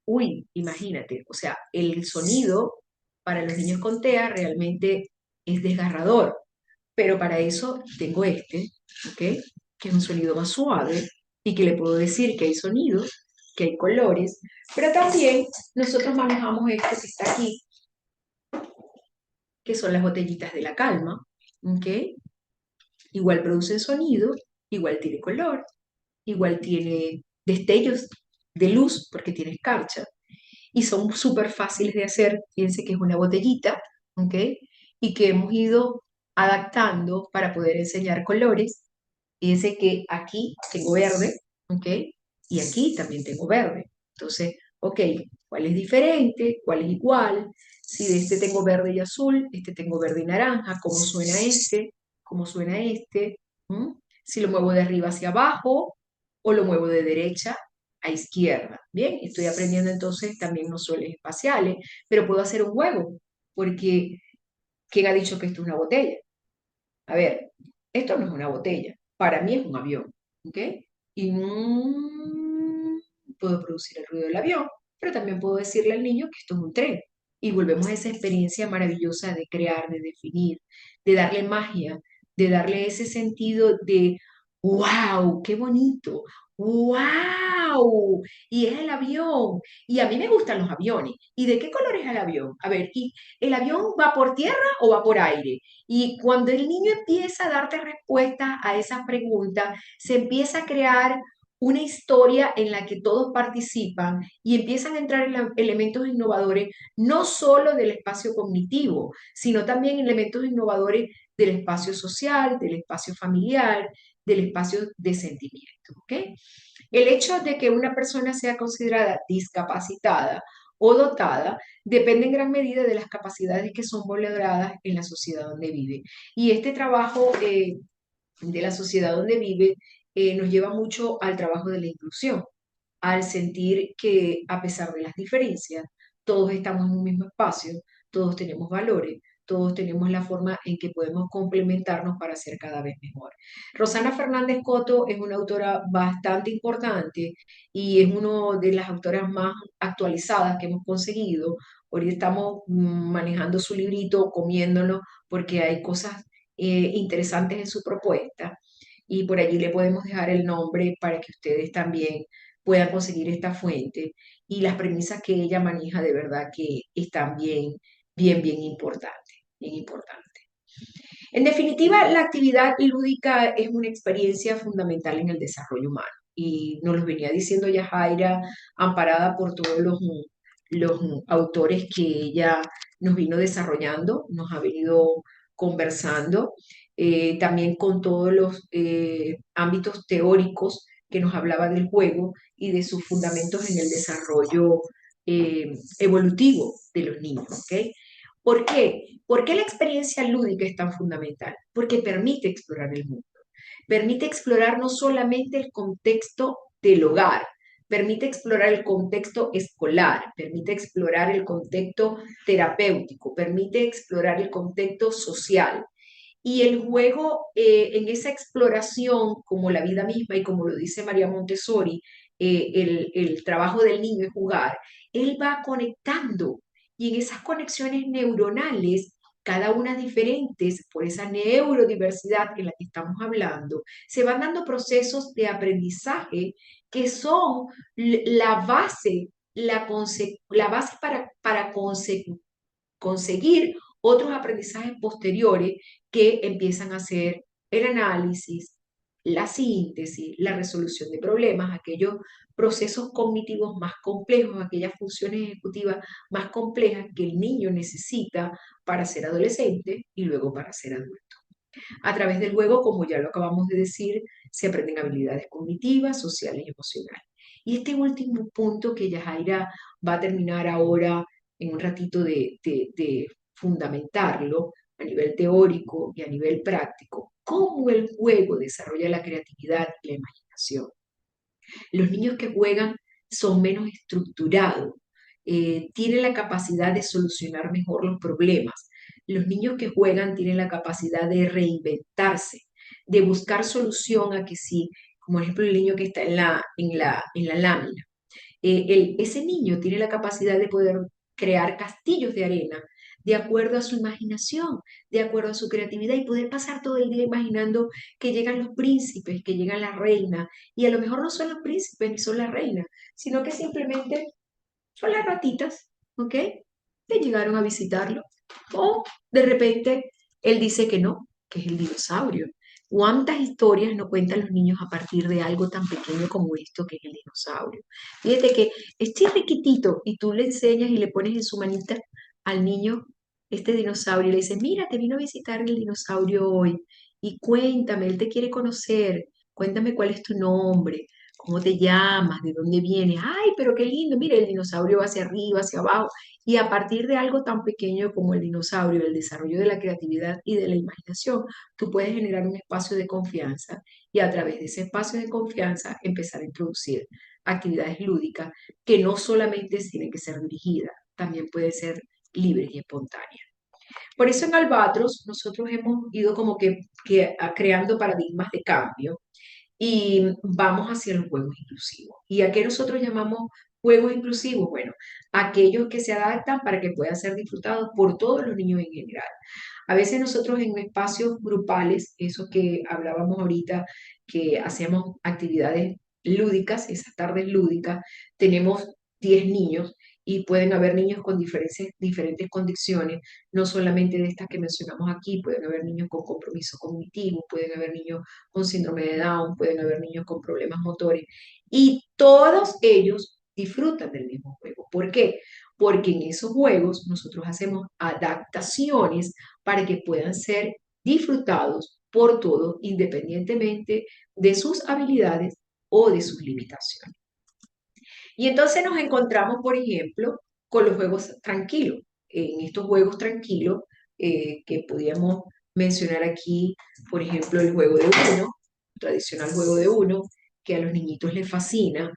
uy, imagínate, o sea, el sonido para los niños con TEA realmente es desgarrador, pero para eso tengo este, ¿ok? Que es un sonido más suave y que le puedo decir que hay sonidos, que hay colores, pero también nosotros manejamos esto que está aquí, que son las botellitas de la calma, ¿ok? Igual produce sonido, igual tiene color, igual tiene destellos de luz porque tiene escarcha y son súper fáciles de hacer. Fíjense que es una botellita, ¿ok? Y que hemos ido adaptando para poder enseñar colores. Fíjense que aquí tengo verde, ¿ok? Y aquí también tengo verde. Entonces, ok, ¿cuál es diferente? ¿Cuál es igual? Si de este tengo verde y azul, este tengo verde y naranja, ¿cómo suena este? ¿Cómo suena este? ¿Mm? Si lo muevo de arriba hacia abajo o lo muevo de derecha a izquierda. Bien, estoy aprendiendo entonces también nociones espaciales, pero puedo hacer un juego, porque ¿quién ha dicho que esto es una botella? A ver, esto no es una botella, para mí es un avión, ¿ok? Y puedo producir el ruido del avión, pero también puedo decirle al niño que esto es un tren. Y volvemos a esa experiencia maravillosa de crear, de definir, de darle magia, de darle ese sentido de, wow, qué bonito, wow, y es el avión. Y a mí me gustan los aviones. ¿Y de qué color es el avión? A ver, ¿y el avión va por tierra o va por aire? Y cuando el niño empieza a darte respuestas a esas preguntas, se empieza a crear una historia en la que todos participan y empiezan a entrar elementos innovadores, no solo del espacio cognitivo, sino también elementos innovadores del espacio social, del espacio familiar, del espacio de sentimiento. ¿Ok? El hecho de que una persona sea considerada discapacitada o dotada depende en gran medida de las capacidades que son valoradas en la sociedad donde vive. Y este trabajo de la sociedad donde vive nos lleva mucho al trabajo de la inclusión, al sentir que a pesar de las diferencias, todos estamos en un mismo espacio, todos tenemos valores, todos tenemos la forma en que podemos complementarnos para ser cada vez mejor. Rosana Fernández Coto es una autora bastante importante y es una de las autoras más actualizadas que hemos conseguido. Ahorita estamos manejando su librito, comiéndolo, porque hay cosas interesantes en su propuesta y por allí le podemos dejar el nombre para que ustedes también puedan conseguir esta fuente y las premisas que ella maneja de verdad que están bien, bien, bien importantes, bien importantes. En definitiva, la actividad lúdica es una experiencia fundamental en el desarrollo humano y nos lo venía diciendo ya Jaira, amparada por todos los autores que ella nos vino desarrollando, nos ha venido conversando, también con todos los ámbitos teóricos que nos hablaba del juego y de sus fundamentos en el desarrollo evolutivo de los niños. ¿Ok? ¿Por qué? ¿Por qué la experiencia lúdica es tan fundamental? Porque permite explorar el mundo, permite explorar no solamente el contexto del hogar, permite explorar el contexto escolar, permite explorar el contexto terapéutico, permite explorar el contexto social. Y el juego, en esa exploración, como la vida misma y como lo dice María Montessori, el trabajo del niño es jugar, él va conectando y en esas conexiones neuronales, cada una diferentes, por esa neurodiversidad en la que estamos hablando, se van dando procesos de aprendizaje que son la base, la base para conseguir otros aprendizajes posteriores que empiezan a hacer el análisis, la síntesis, la resolución de problemas, aquellos procesos cognitivos más complejos, aquellas funciones ejecutivas más complejas que el niño necesita para ser adolescente y luego para ser adulto. A través del juego, como ya lo acabamos de decir, se aprenden habilidades cognitivas, sociales y emocionales. Y este último punto que Yajaira va a terminar ahora en un ratito de fundamentarlo a nivel teórico y a nivel práctico, cómo el juego desarrolla la creatividad y la imaginación. Los niños que juegan son menos estructurados, tienen la capacidad de solucionar mejor los problemas. Los niños que juegan tienen la capacidad de reinventarse, de buscar solución a que sí, como por ejemplo el niño que está en la lámina. Ese niño tiene la capacidad de poder crear castillos de arena de acuerdo a su imaginación, de acuerdo a su creatividad y poder pasar todo el día imaginando que llegan los príncipes, que llegan las reinas, y a lo mejor no son los príncipes ni son las reinas, sino que simplemente son las ratitas, ¿ok? Que llegaron a visitarlo. O de repente él dice que no, que es el dinosaurio. ¿Cuántas historias no cuentan los niños a partir de algo tan pequeño como esto que es el dinosaurio? Fíjate que es chiquitito y tú le enseñas y le pones en su manita al niño este dinosaurio y le dices, mira, te vino a visitar el dinosaurio hoy y cuéntame, él te quiere conocer, cuéntame cuál es tu nombre, cómo te llamas, de dónde vienes. Ay, pero qué lindo, mira, el dinosaurio va hacia arriba, hacia abajo. Y a partir de algo tan pequeño como el dinosaurio, el desarrollo de la creatividad y de la imaginación, tú puedes generar un espacio de confianza y a través de ese espacio de confianza empezar a introducir actividades lúdicas que no solamente tienen que ser dirigidas, también pueden ser libres y espontáneas. Por eso en Albatros nosotros hemos ido como que creando paradigmas de cambio y vamos hacia los juegos inclusivos. ¿Y a qué nosotros llamamos juegos inclusivos? Bueno, aquellos que se adaptan para que puedan ser disfrutados por todos los niños en general. A veces nosotros en espacios grupales, eso que hablábamos ahorita, que hacemos actividades lúdicas, esas tardes lúdicas, tenemos 10 niños y pueden haber niños con diferentes condiciones, no solamente de estas que mencionamos aquí, pueden haber niños con compromiso cognitivo, pueden haber niños con síndrome de Down, pueden haber niños con problemas motores y todos ellos disfrutan del mismo juego. ¿Por qué? Porque en esos juegos nosotros hacemos adaptaciones para que puedan ser disfrutados por todos, independientemente de sus habilidades o de sus limitaciones. Y entonces nos encontramos, por ejemplo, con los juegos tranquilos. En estos juegos tranquilos, que podríamos mencionar aquí, por ejemplo, el juego de uno, tradicional juego de uno, que a los niñitos les fascina.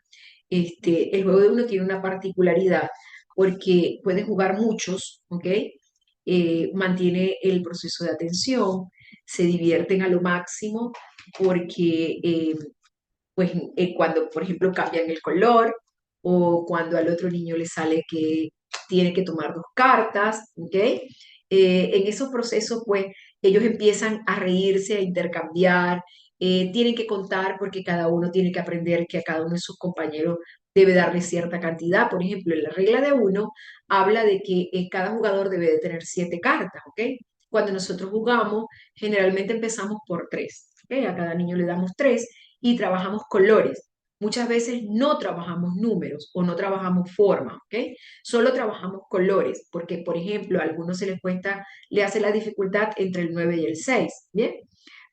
El juego de uno tiene una particularidad porque pueden jugar muchos, ¿ok? Mantiene el proceso de atención, se divierten a lo máximo porque pues cuando, por ejemplo, cambian el color o cuando al otro niño le sale que tiene que tomar dos cartas, ¿ok? En esos procesos, pues, ellos empiezan a reírse, a intercambiar, tienen que contar porque cada uno tiene que aprender que a cada uno de sus compañeros debe darle cierta cantidad. Por ejemplo, en la regla de uno habla de que cada jugador debe de tener 7 cartas, ¿ok? Cuando nosotros jugamos, generalmente empezamos por 3, ¿ok? A cada niño le damos 3 y trabajamos colores. Muchas veces no trabajamos números o no trabajamos forma, ¿ok? Solo trabajamos colores, porque, por ejemplo, a algunos se les cuesta, le hace la dificultad entre el 9 y el 6, ¿bien?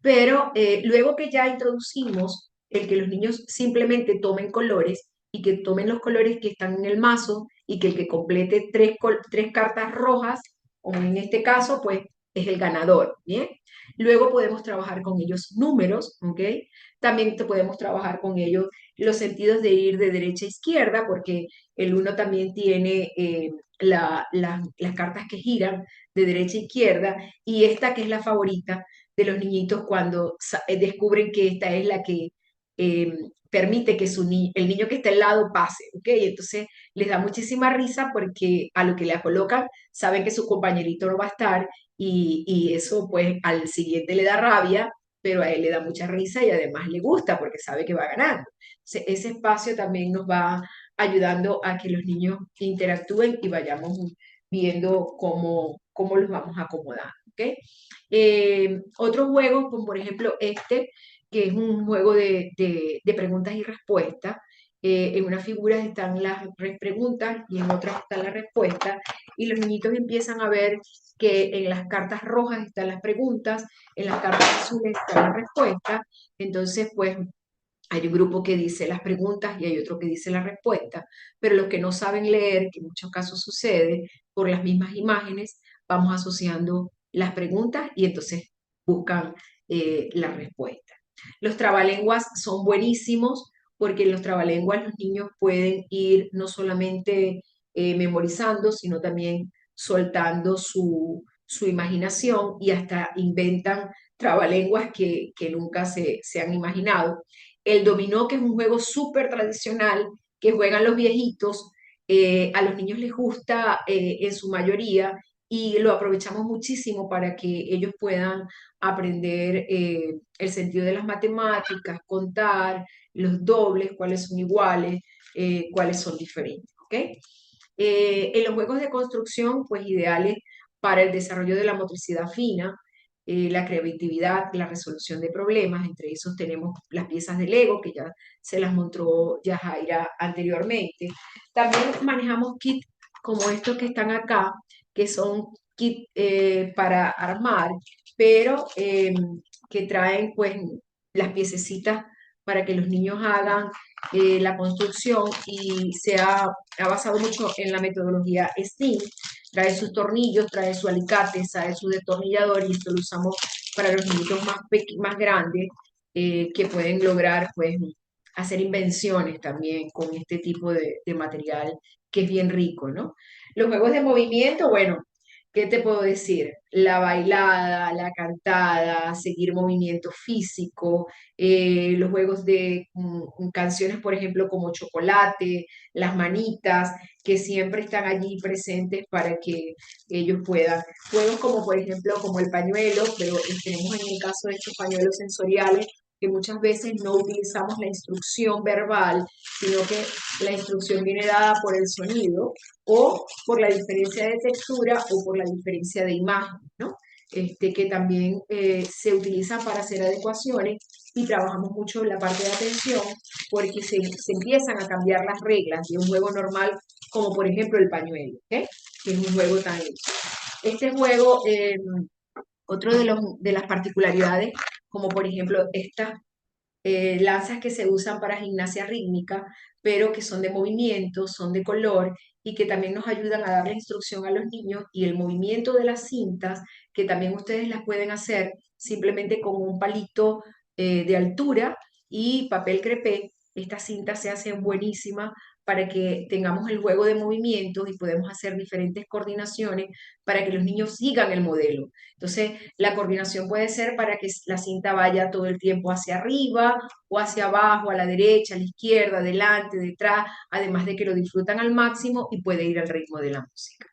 Pero luego que ya introducimos el que los niños simplemente tomen colores y que tomen los colores que están en el mazo y que el que complete tres cartas rojas, como en este caso, pues es el ganador, ¿bien? Luego podemos trabajar con ellos números, ¿ok? También podemos trabajar con ellos los sentidos de ir de derecha a izquierda, porque el uno también tiene las cartas que giran de derecha a izquierda, y esta que es la favorita de los niñitos cuando descubren que esta es la que eh, permite que el niño que está al lado pase, ¿ok? Y entonces les da muchísima risa porque a lo que le colocan saben que su compañerito no va a estar y eso pues al siguiente le da rabia, pero a él le da mucha risa y además le gusta porque sabe que va ganando. Entonces, ese espacio también nos va ayudando a que los niños interactúen y vayamos viendo cómo los vamos a acomodar, ¿ok? Otros juegos, como por ejemplo este, que es un juego de preguntas y respuestas. En unas figuras están las preguntas y en otras están las respuestas. Y los niñitos empiezan a ver que en las cartas rojas están las preguntas, en las cartas azules están las respuestas. Entonces, pues hay un grupo que dice las preguntas y hay otro que dice la respuesta, pero los que no saben leer, que en muchos casos sucede, por las mismas imágenes, vamos asociando las preguntas y entonces buscan la respuesta. Los trabalenguas son buenísimos porque en los trabalenguas los niños pueden ir no solamente memorizando, sino también soltando su imaginación y hasta inventan trabalenguas que nunca se han imaginado. El dominó, que es un juego súper tradicional que juegan los viejitos, a los niños les gusta en su mayoría y lo aprovechamos muchísimo para que ellos puedan aprender el sentido de las matemáticas, contar los dobles, cuáles son iguales, cuáles son diferentes, ¿ok? En los juegos de construcción, pues ideales para el desarrollo de la motricidad fina, la creatividad, la resolución de problemas. Entre esos tenemos las piezas de Lego, que ya se las mostró Yajaira anteriormente. También manejamos kits como estos que están acá, que son kits para armar, pero que traen pues las piececitas para que los niños hagan la construcción y ha basado mucho en la metodología STEAM. Trae sus tornillos, trae su alicate, trae su destornillador y esto lo usamos para los niños más grandes que pueden lograr pues hacer invenciones también con este tipo de material que es bien rico, ¿no? Los juegos de movimiento, bueno, ¿qué te puedo decir? La bailada, la cantada, seguir movimiento físico, los juegos de canciones, por ejemplo, como Chocolate, Las Manitas, que siempre están allí presentes para que ellos puedan. Juegos como, por ejemplo, como el pañuelo, pero tenemos en el caso de estos pañuelos sensoriales que muchas veces no utilizamos la instrucción verbal, sino que la instrucción viene dada por el sonido o por la diferencia de textura o por la diferencia de imagen, ¿no? Que también se utiliza para hacer adecuaciones y trabajamos mucho la parte de atención porque se empiezan a cambiar las reglas de un juego normal, como por ejemplo el pañuelo, ¿okay? Que es un juego tan... Este juego, otro de las particularidades, como por ejemplo estas lanzas que se usan para gimnasia rítmica, pero que son de movimiento, son de color y que también nos ayudan a darle instrucción a los niños y el movimiento de las cintas, que también ustedes las pueden hacer simplemente con un palito de altura y papel crepé. Estas cintas se hacen buenísimas para que tengamos el juego de movimientos y podemos hacer diferentes coordinaciones para que los niños sigan el modelo. Entonces, la coordinación puede ser para que la cinta vaya todo el tiempo hacia arriba o hacia abajo, a la derecha, a la izquierda, adelante, detrás, además de que lo disfrutan al máximo y puede ir al ritmo de la música.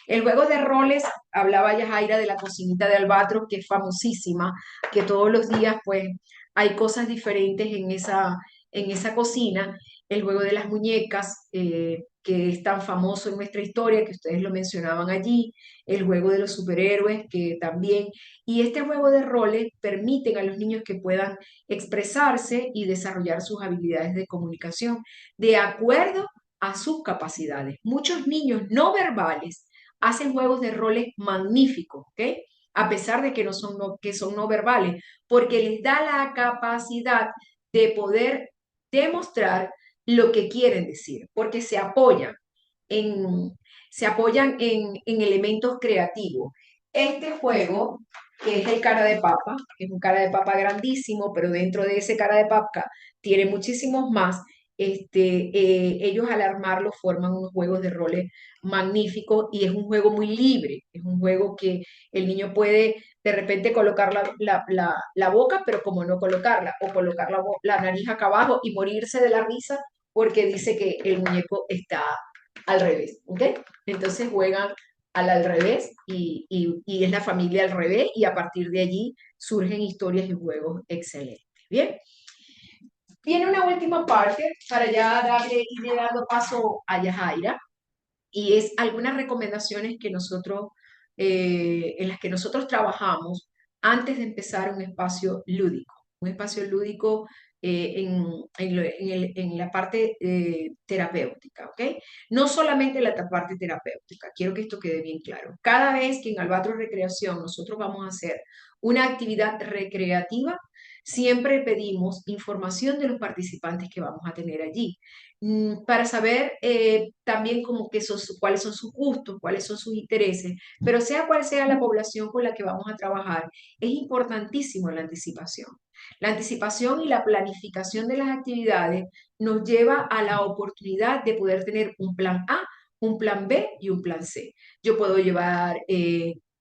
El juego de roles, hablaba Yajaira de la cocinita de Albatros, que es famosísima, que todos los días pues hay cosas diferentes en esa cocina. El juego de las muñecas, que es tan famoso en nuestra historia, que ustedes lo mencionaban allí. El juego de los superhéroes, que también. Y este juego de roles permiten a los niños que puedan expresarse y desarrollar sus habilidades de comunicación de acuerdo a sus capacidades. Muchos niños no verbales hacen juegos de roles magníficos, ¿ok? A pesar de que que son no verbales, porque les da la capacidad de poder demostrar lo que quieren decir, porque en, se apoyan en elementos creativos. Este juego, que es el cara de papa, que es un cara de papa grandísimo, pero dentro de ese cara de papa tiene muchísimos más, ellos al armarlo forman unos juegos de roles magníficos y es un juego muy libre, es un juego que el niño puede de repente colocar la boca, pero como no colocarla, o colocar la nariz acá abajo y morirse de la risa porque dice que el muñeco está al revés, ¿ok? Entonces juegan al revés y es la familia al revés y a partir de allí surgen historias y juegos excelentes. Bien, viene una última parte para ya irle dando paso a Yajaira y es algunas recomendaciones que nosotros, en las que nosotros trabajamos antes de empezar un espacio lúdico. un espacio lúdico en la parte terapéutica, ¿ok? No solamente la parte terapéutica, quiero que esto quede bien claro. Cada vez que en Albatros Recreación nosotros vamos a hacer una actividad recreativa, siempre pedimos información de los participantes que vamos a tener allí, para saber también como que cuáles son sus gustos, cuáles son sus intereses, pero sea cual sea la población con la que vamos a trabajar, es importantísimo la anticipación. La anticipación y la planificación de las actividades nos lleva a la oportunidad de poder tener un plan A, un plan B y un plan C. Yo puedo llevar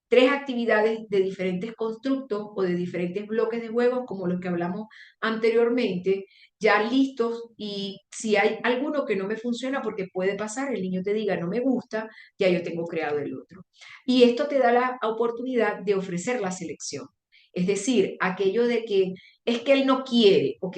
tres actividades de diferentes constructos o de diferentes bloques de juegos, como los que hablamos anteriormente, ya listos, y si hay alguno que no me funciona, porque puede pasar, el niño te diga no me gusta, ya yo tengo creado el otro. Y esto te da la oportunidad de ofrecer la selección. Es decir, aquello de que es que él no quiere, ok,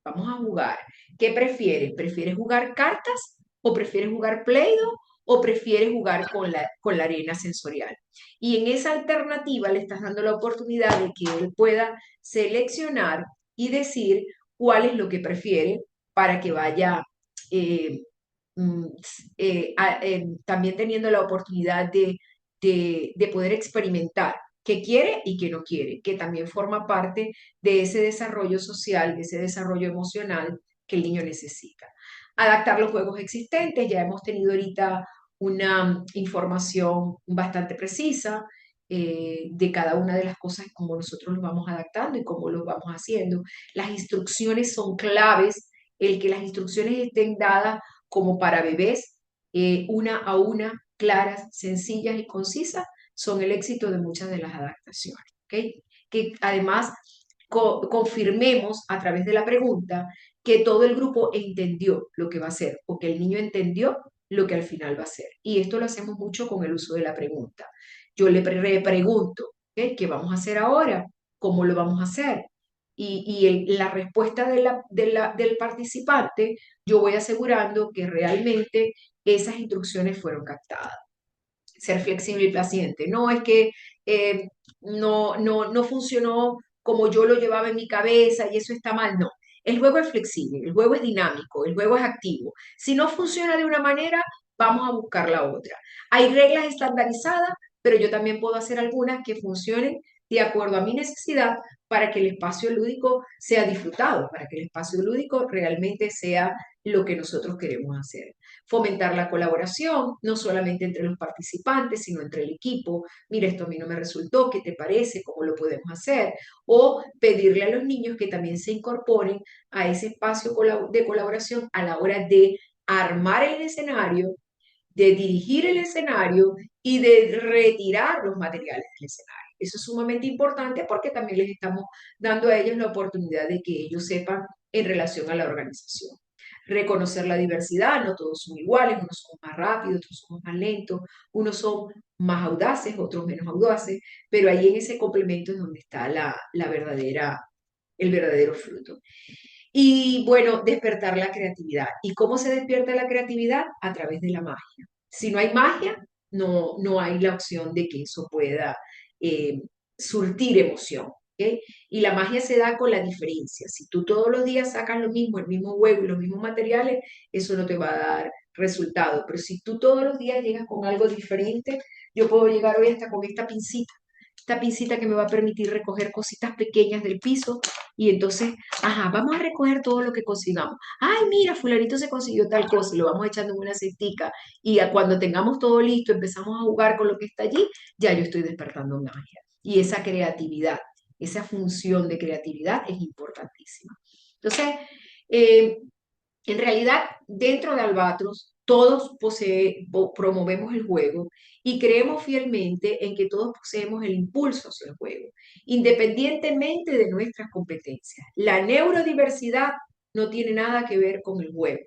vamos a jugar. ¿Qué prefieres? ¿Prefieres jugar cartas o prefieres jugar Play-Doh o prefieres jugar con la arena sensorial? Y en esa alternativa le estás dando la oportunidad de que él pueda seleccionar y decir cuál es lo que prefiere para que vaya eh, mm, también teniendo la oportunidad de poder experimentar qué quiere y qué no quiere, que también forma parte de ese desarrollo social, de ese desarrollo emocional que el niño necesita. Adaptar los juegos existentes, ya hemos tenido ahorita una información bastante precisa de cada una de las cosas, cómo nosotros los vamos adaptando y cómo los vamos haciendo. Las instrucciones son claves, el que las instrucciones estén dadas como para bebés, una a una, claras, sencillas y concisas, son el éxito de muchas de las adaptaciones. ¿Okay? Que además confirmemos a través de la pregunta que todo el grupo entendió lo que va a hacer o que el niño entendió lo que al final va a hacer. Y esto lo hacemos mucho con el uso de la pregunta. Yo le pregunto, ¿okay? ¿Qué vamos a hacer ahora? ¿Cómo lo vamos a hacer? La respuesta del participante, yo voy asegurando que realmente esas instrucciones fueron captadas. Ser flexible y paciente. No es que no funcionó como yo lo llevaba en mi cabeza y eso está mal, no. El juego es flexible, el juego es dinámico, el juego es activo. Si no funciona de una manera, vamos a buscar la otra. Hay reglas estandarizadas, pero yo también puedo hacer algunas que funcionen de acuerdo a mi necesidad para que el espacio lúdico sea disfrutado, para que el espacio lúdico realmente sea lo que nosotros queremos hacer. Fomentar la colaboración, no solamente entre los participantes, sino entre el equipo. Mira, esto a mí no me resultó, ¿qué te parece? ¿Cómo lo podemos hacer? O pedirle a los niños que también se incorporen a ese espacio de colaboración a la hora de armar el escenario, de dirigir el escenario y de retirar los materiales del escenario. Eso es sumamente importante porque también les estamos dando a ellos la oportunidad de que ellos sepan en relación a la organización. Reconocer la diversidad, no todos son iguales, unos son más rápidos, otros son más lentos, unos son más audaces, otros menos audaces, pero ahí en ese complemento es donde está el verdadero fruto. Y bueno, despertar la creatividad. ¿Y cómo se despierta la creatividad? A través de la magia. Si no hay magia, no hay la opción de que eso pueda eh, surtir emoción. ¿Okay? Y la magia se da con la diferencia. Si tú todos los días sacas lo mismo, el mismo huevo y los mismos materiales, eso no te va a dar resultado. Pero si tú todos los días llegas con algo diferente, yo puedo llegar hoy hasta con esta pincita que me va a permitir recoger cositas pequeñas del piso y entonces, ajá, vamos a recoger todo lo que consigamos. Ay, mira, fulanito se consiguió tal cosa, y lo vamos echando en una cestica y cuando tengamos todo listo, empezamos a jugar con lo que está allí, ya yo estoy despertando magia. Y esa creatividad, esa función de creatividad es importantísima. Entonces, eh, en realidad, dentro de Albatros, todos promovemos el juego y creemos fielmente en que todos poseemos el impulso hacia el juego, independientemente de nuestras competencias. La neurodiversidad no tiene nada que ver con el juego.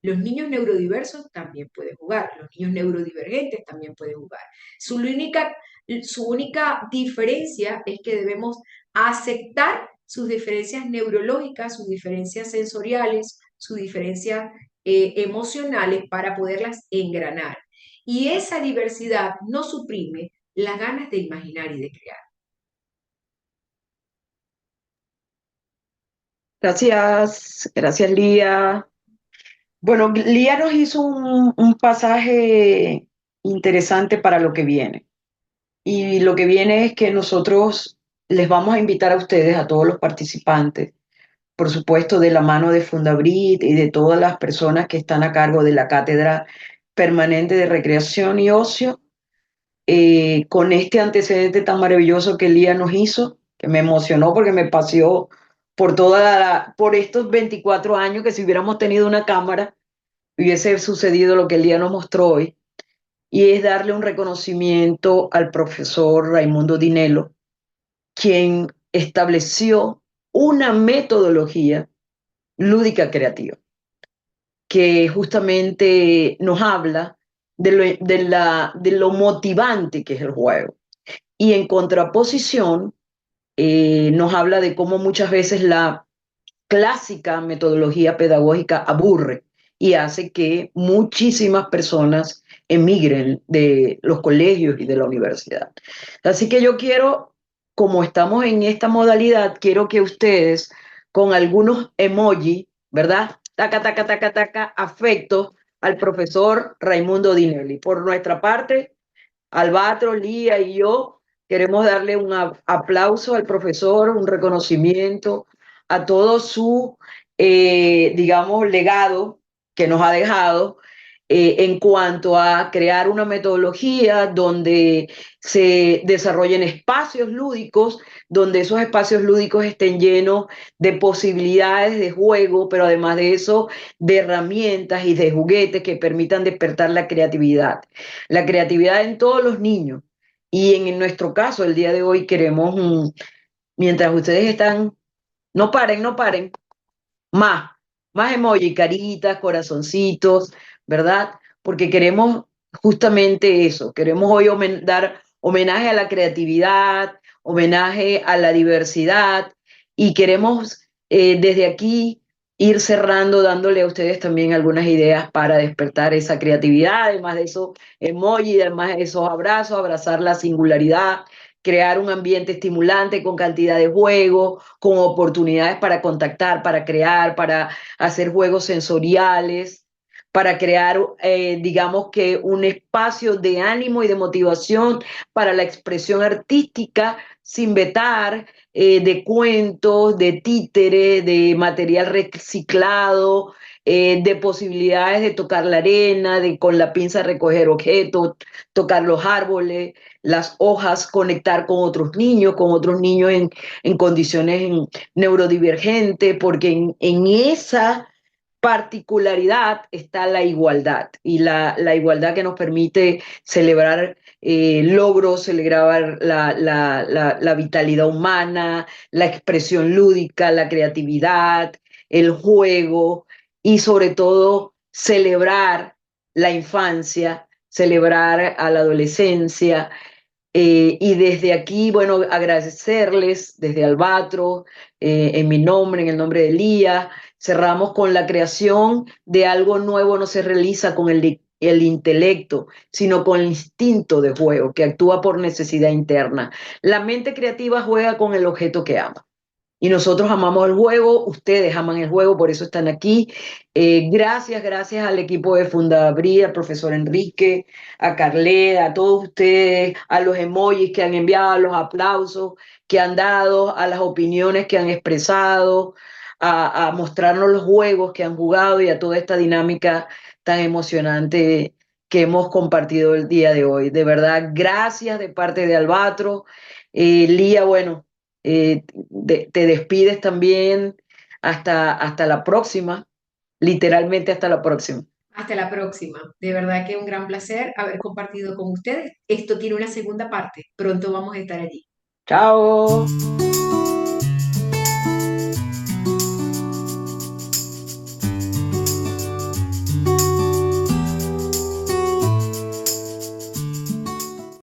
Los niños neurodiversos también pueden jugar, los niños neurodivergentes también pueden jugar. Su única diferencia es que debemos aceptar sus diferencias neurológicas, sus diferencias sensoriales, sus diferencias emocionales para poderlas engranar. Y esa diversidad no suprime las ganas de imaginar y de crear. Gracias, gracias Lía. Bueno, Lía nos hizo un pasaje interesante para lo que viene. Y lo que viene es que nosotros les vamos a invitar a ustedes, a todos los participantes, por supuesto, de la mano de Fundabrit y de todas las personas que están a cargo de la Cátedra Permanente de Recreación y Ocio, con este antecedente tan maravilloso que Lía nos hizo, que me emocionó porque me paseó por estos 24 años, que si hubiéramos tenido una cámara, hubiese sucedido lo que Lía nos mostró hoy, y es darle un reconocimiento al profesor Raimundo Dinelo, quien estableció una metodología lúdica creativa, que justamente nos habla de lo motivante que es el juego. Y en contraposición, nos habla de cómo muchas veces la clásica metodología pedagógica aburre y hace que muchísimas personas emigren de los colegios y de la universidad. Así que yo quiero, como estamos en esta modalidad, quiero que ustedes con algunos emojis, ¿verdad? Taca, taca, taca, taca, afectos al profesor Raimundo Dinelli. Por nuestra parte, Albatros, Lía y yo queremos darle un aplauso al profesor, un reconocimiento a todo su, digamos, legado que nos ha dejado en cuanto a crear una metodología donde se desarrollen espacios lúdicos, donde esos espacios lúdicos estén llenos de posibilidades de juego, pero además de eso, de herramientas y de juguetes que permitan despertar la creatividad en todos los niños. Y en nuestro caso, el día de hoy queremos, mientras ustedes están, no paren, no paren, más, más emoji, caritas, corazoncitos, ¿verdad? Porque queremos justamente eso, queremos hoy dar homenaje a la creatividad, homenaje a la diversidad y queremos desde aquí ir cerrando, dándole a ustedes también algunas ideas para despertar esa creatividad, además de esos emoji, además de esos abrazos, abrazar la singularidad, crear un ambiente estimulante con cantidad de juego, con oportunidades para contactar, para crear, para hacer juegos sensoriales, para crear, digamos que un espacio de ánimo y de motivación para la expresión artística sin vetar, de cuentos, de títeres, de material reciclado, de posibilidades de tocar la arena, de con la pinza recoger objetos, tocar los árboles, las hojas, conectar con otros niños en condiciones neurodivergentes, porque en esa particularidad está la igualdad y la igualdad que nos permite celebrar logros, celebrar la vitalidad humana, la expresión lúdica, la creatividad, el juego y sobre todo celebrar la infancia, celebrar a la adolescencia, y desde aquí, bueno, agradecerles desde Albatro, en mi nombre, en el nombre de Elías, cerramos con la creación de algo nuevo, no se realiza con el intelecto, sino con el instinto de juego, que actúa por necesidad interna. La mente creativa juega con el objeto que ama. Y nosotros amamos el juego, ustedes aman el juego, por eso están aquí. Gracias, gracias al equipo de Fundabrí, al profesor Enrique, a Carlet, a todos ustedes, a los emojis que han enviado, a los aplausos que han dado, a las opiniones que han expresado, a mostrarnos los juegos que han jugado y a toda esta dinámica tan emocionante que hemos compartido el día de hoy. De verdad, gracias de parte de Albatro. Lía, bueno, te despides también hasta la próxima, literalmente hasta la próxima. Hasta la próxima. De verdad que un gran placer haber compartido con ustedes. Esto tiene una segunda parte. Pronto vamos a estar allí. Chao.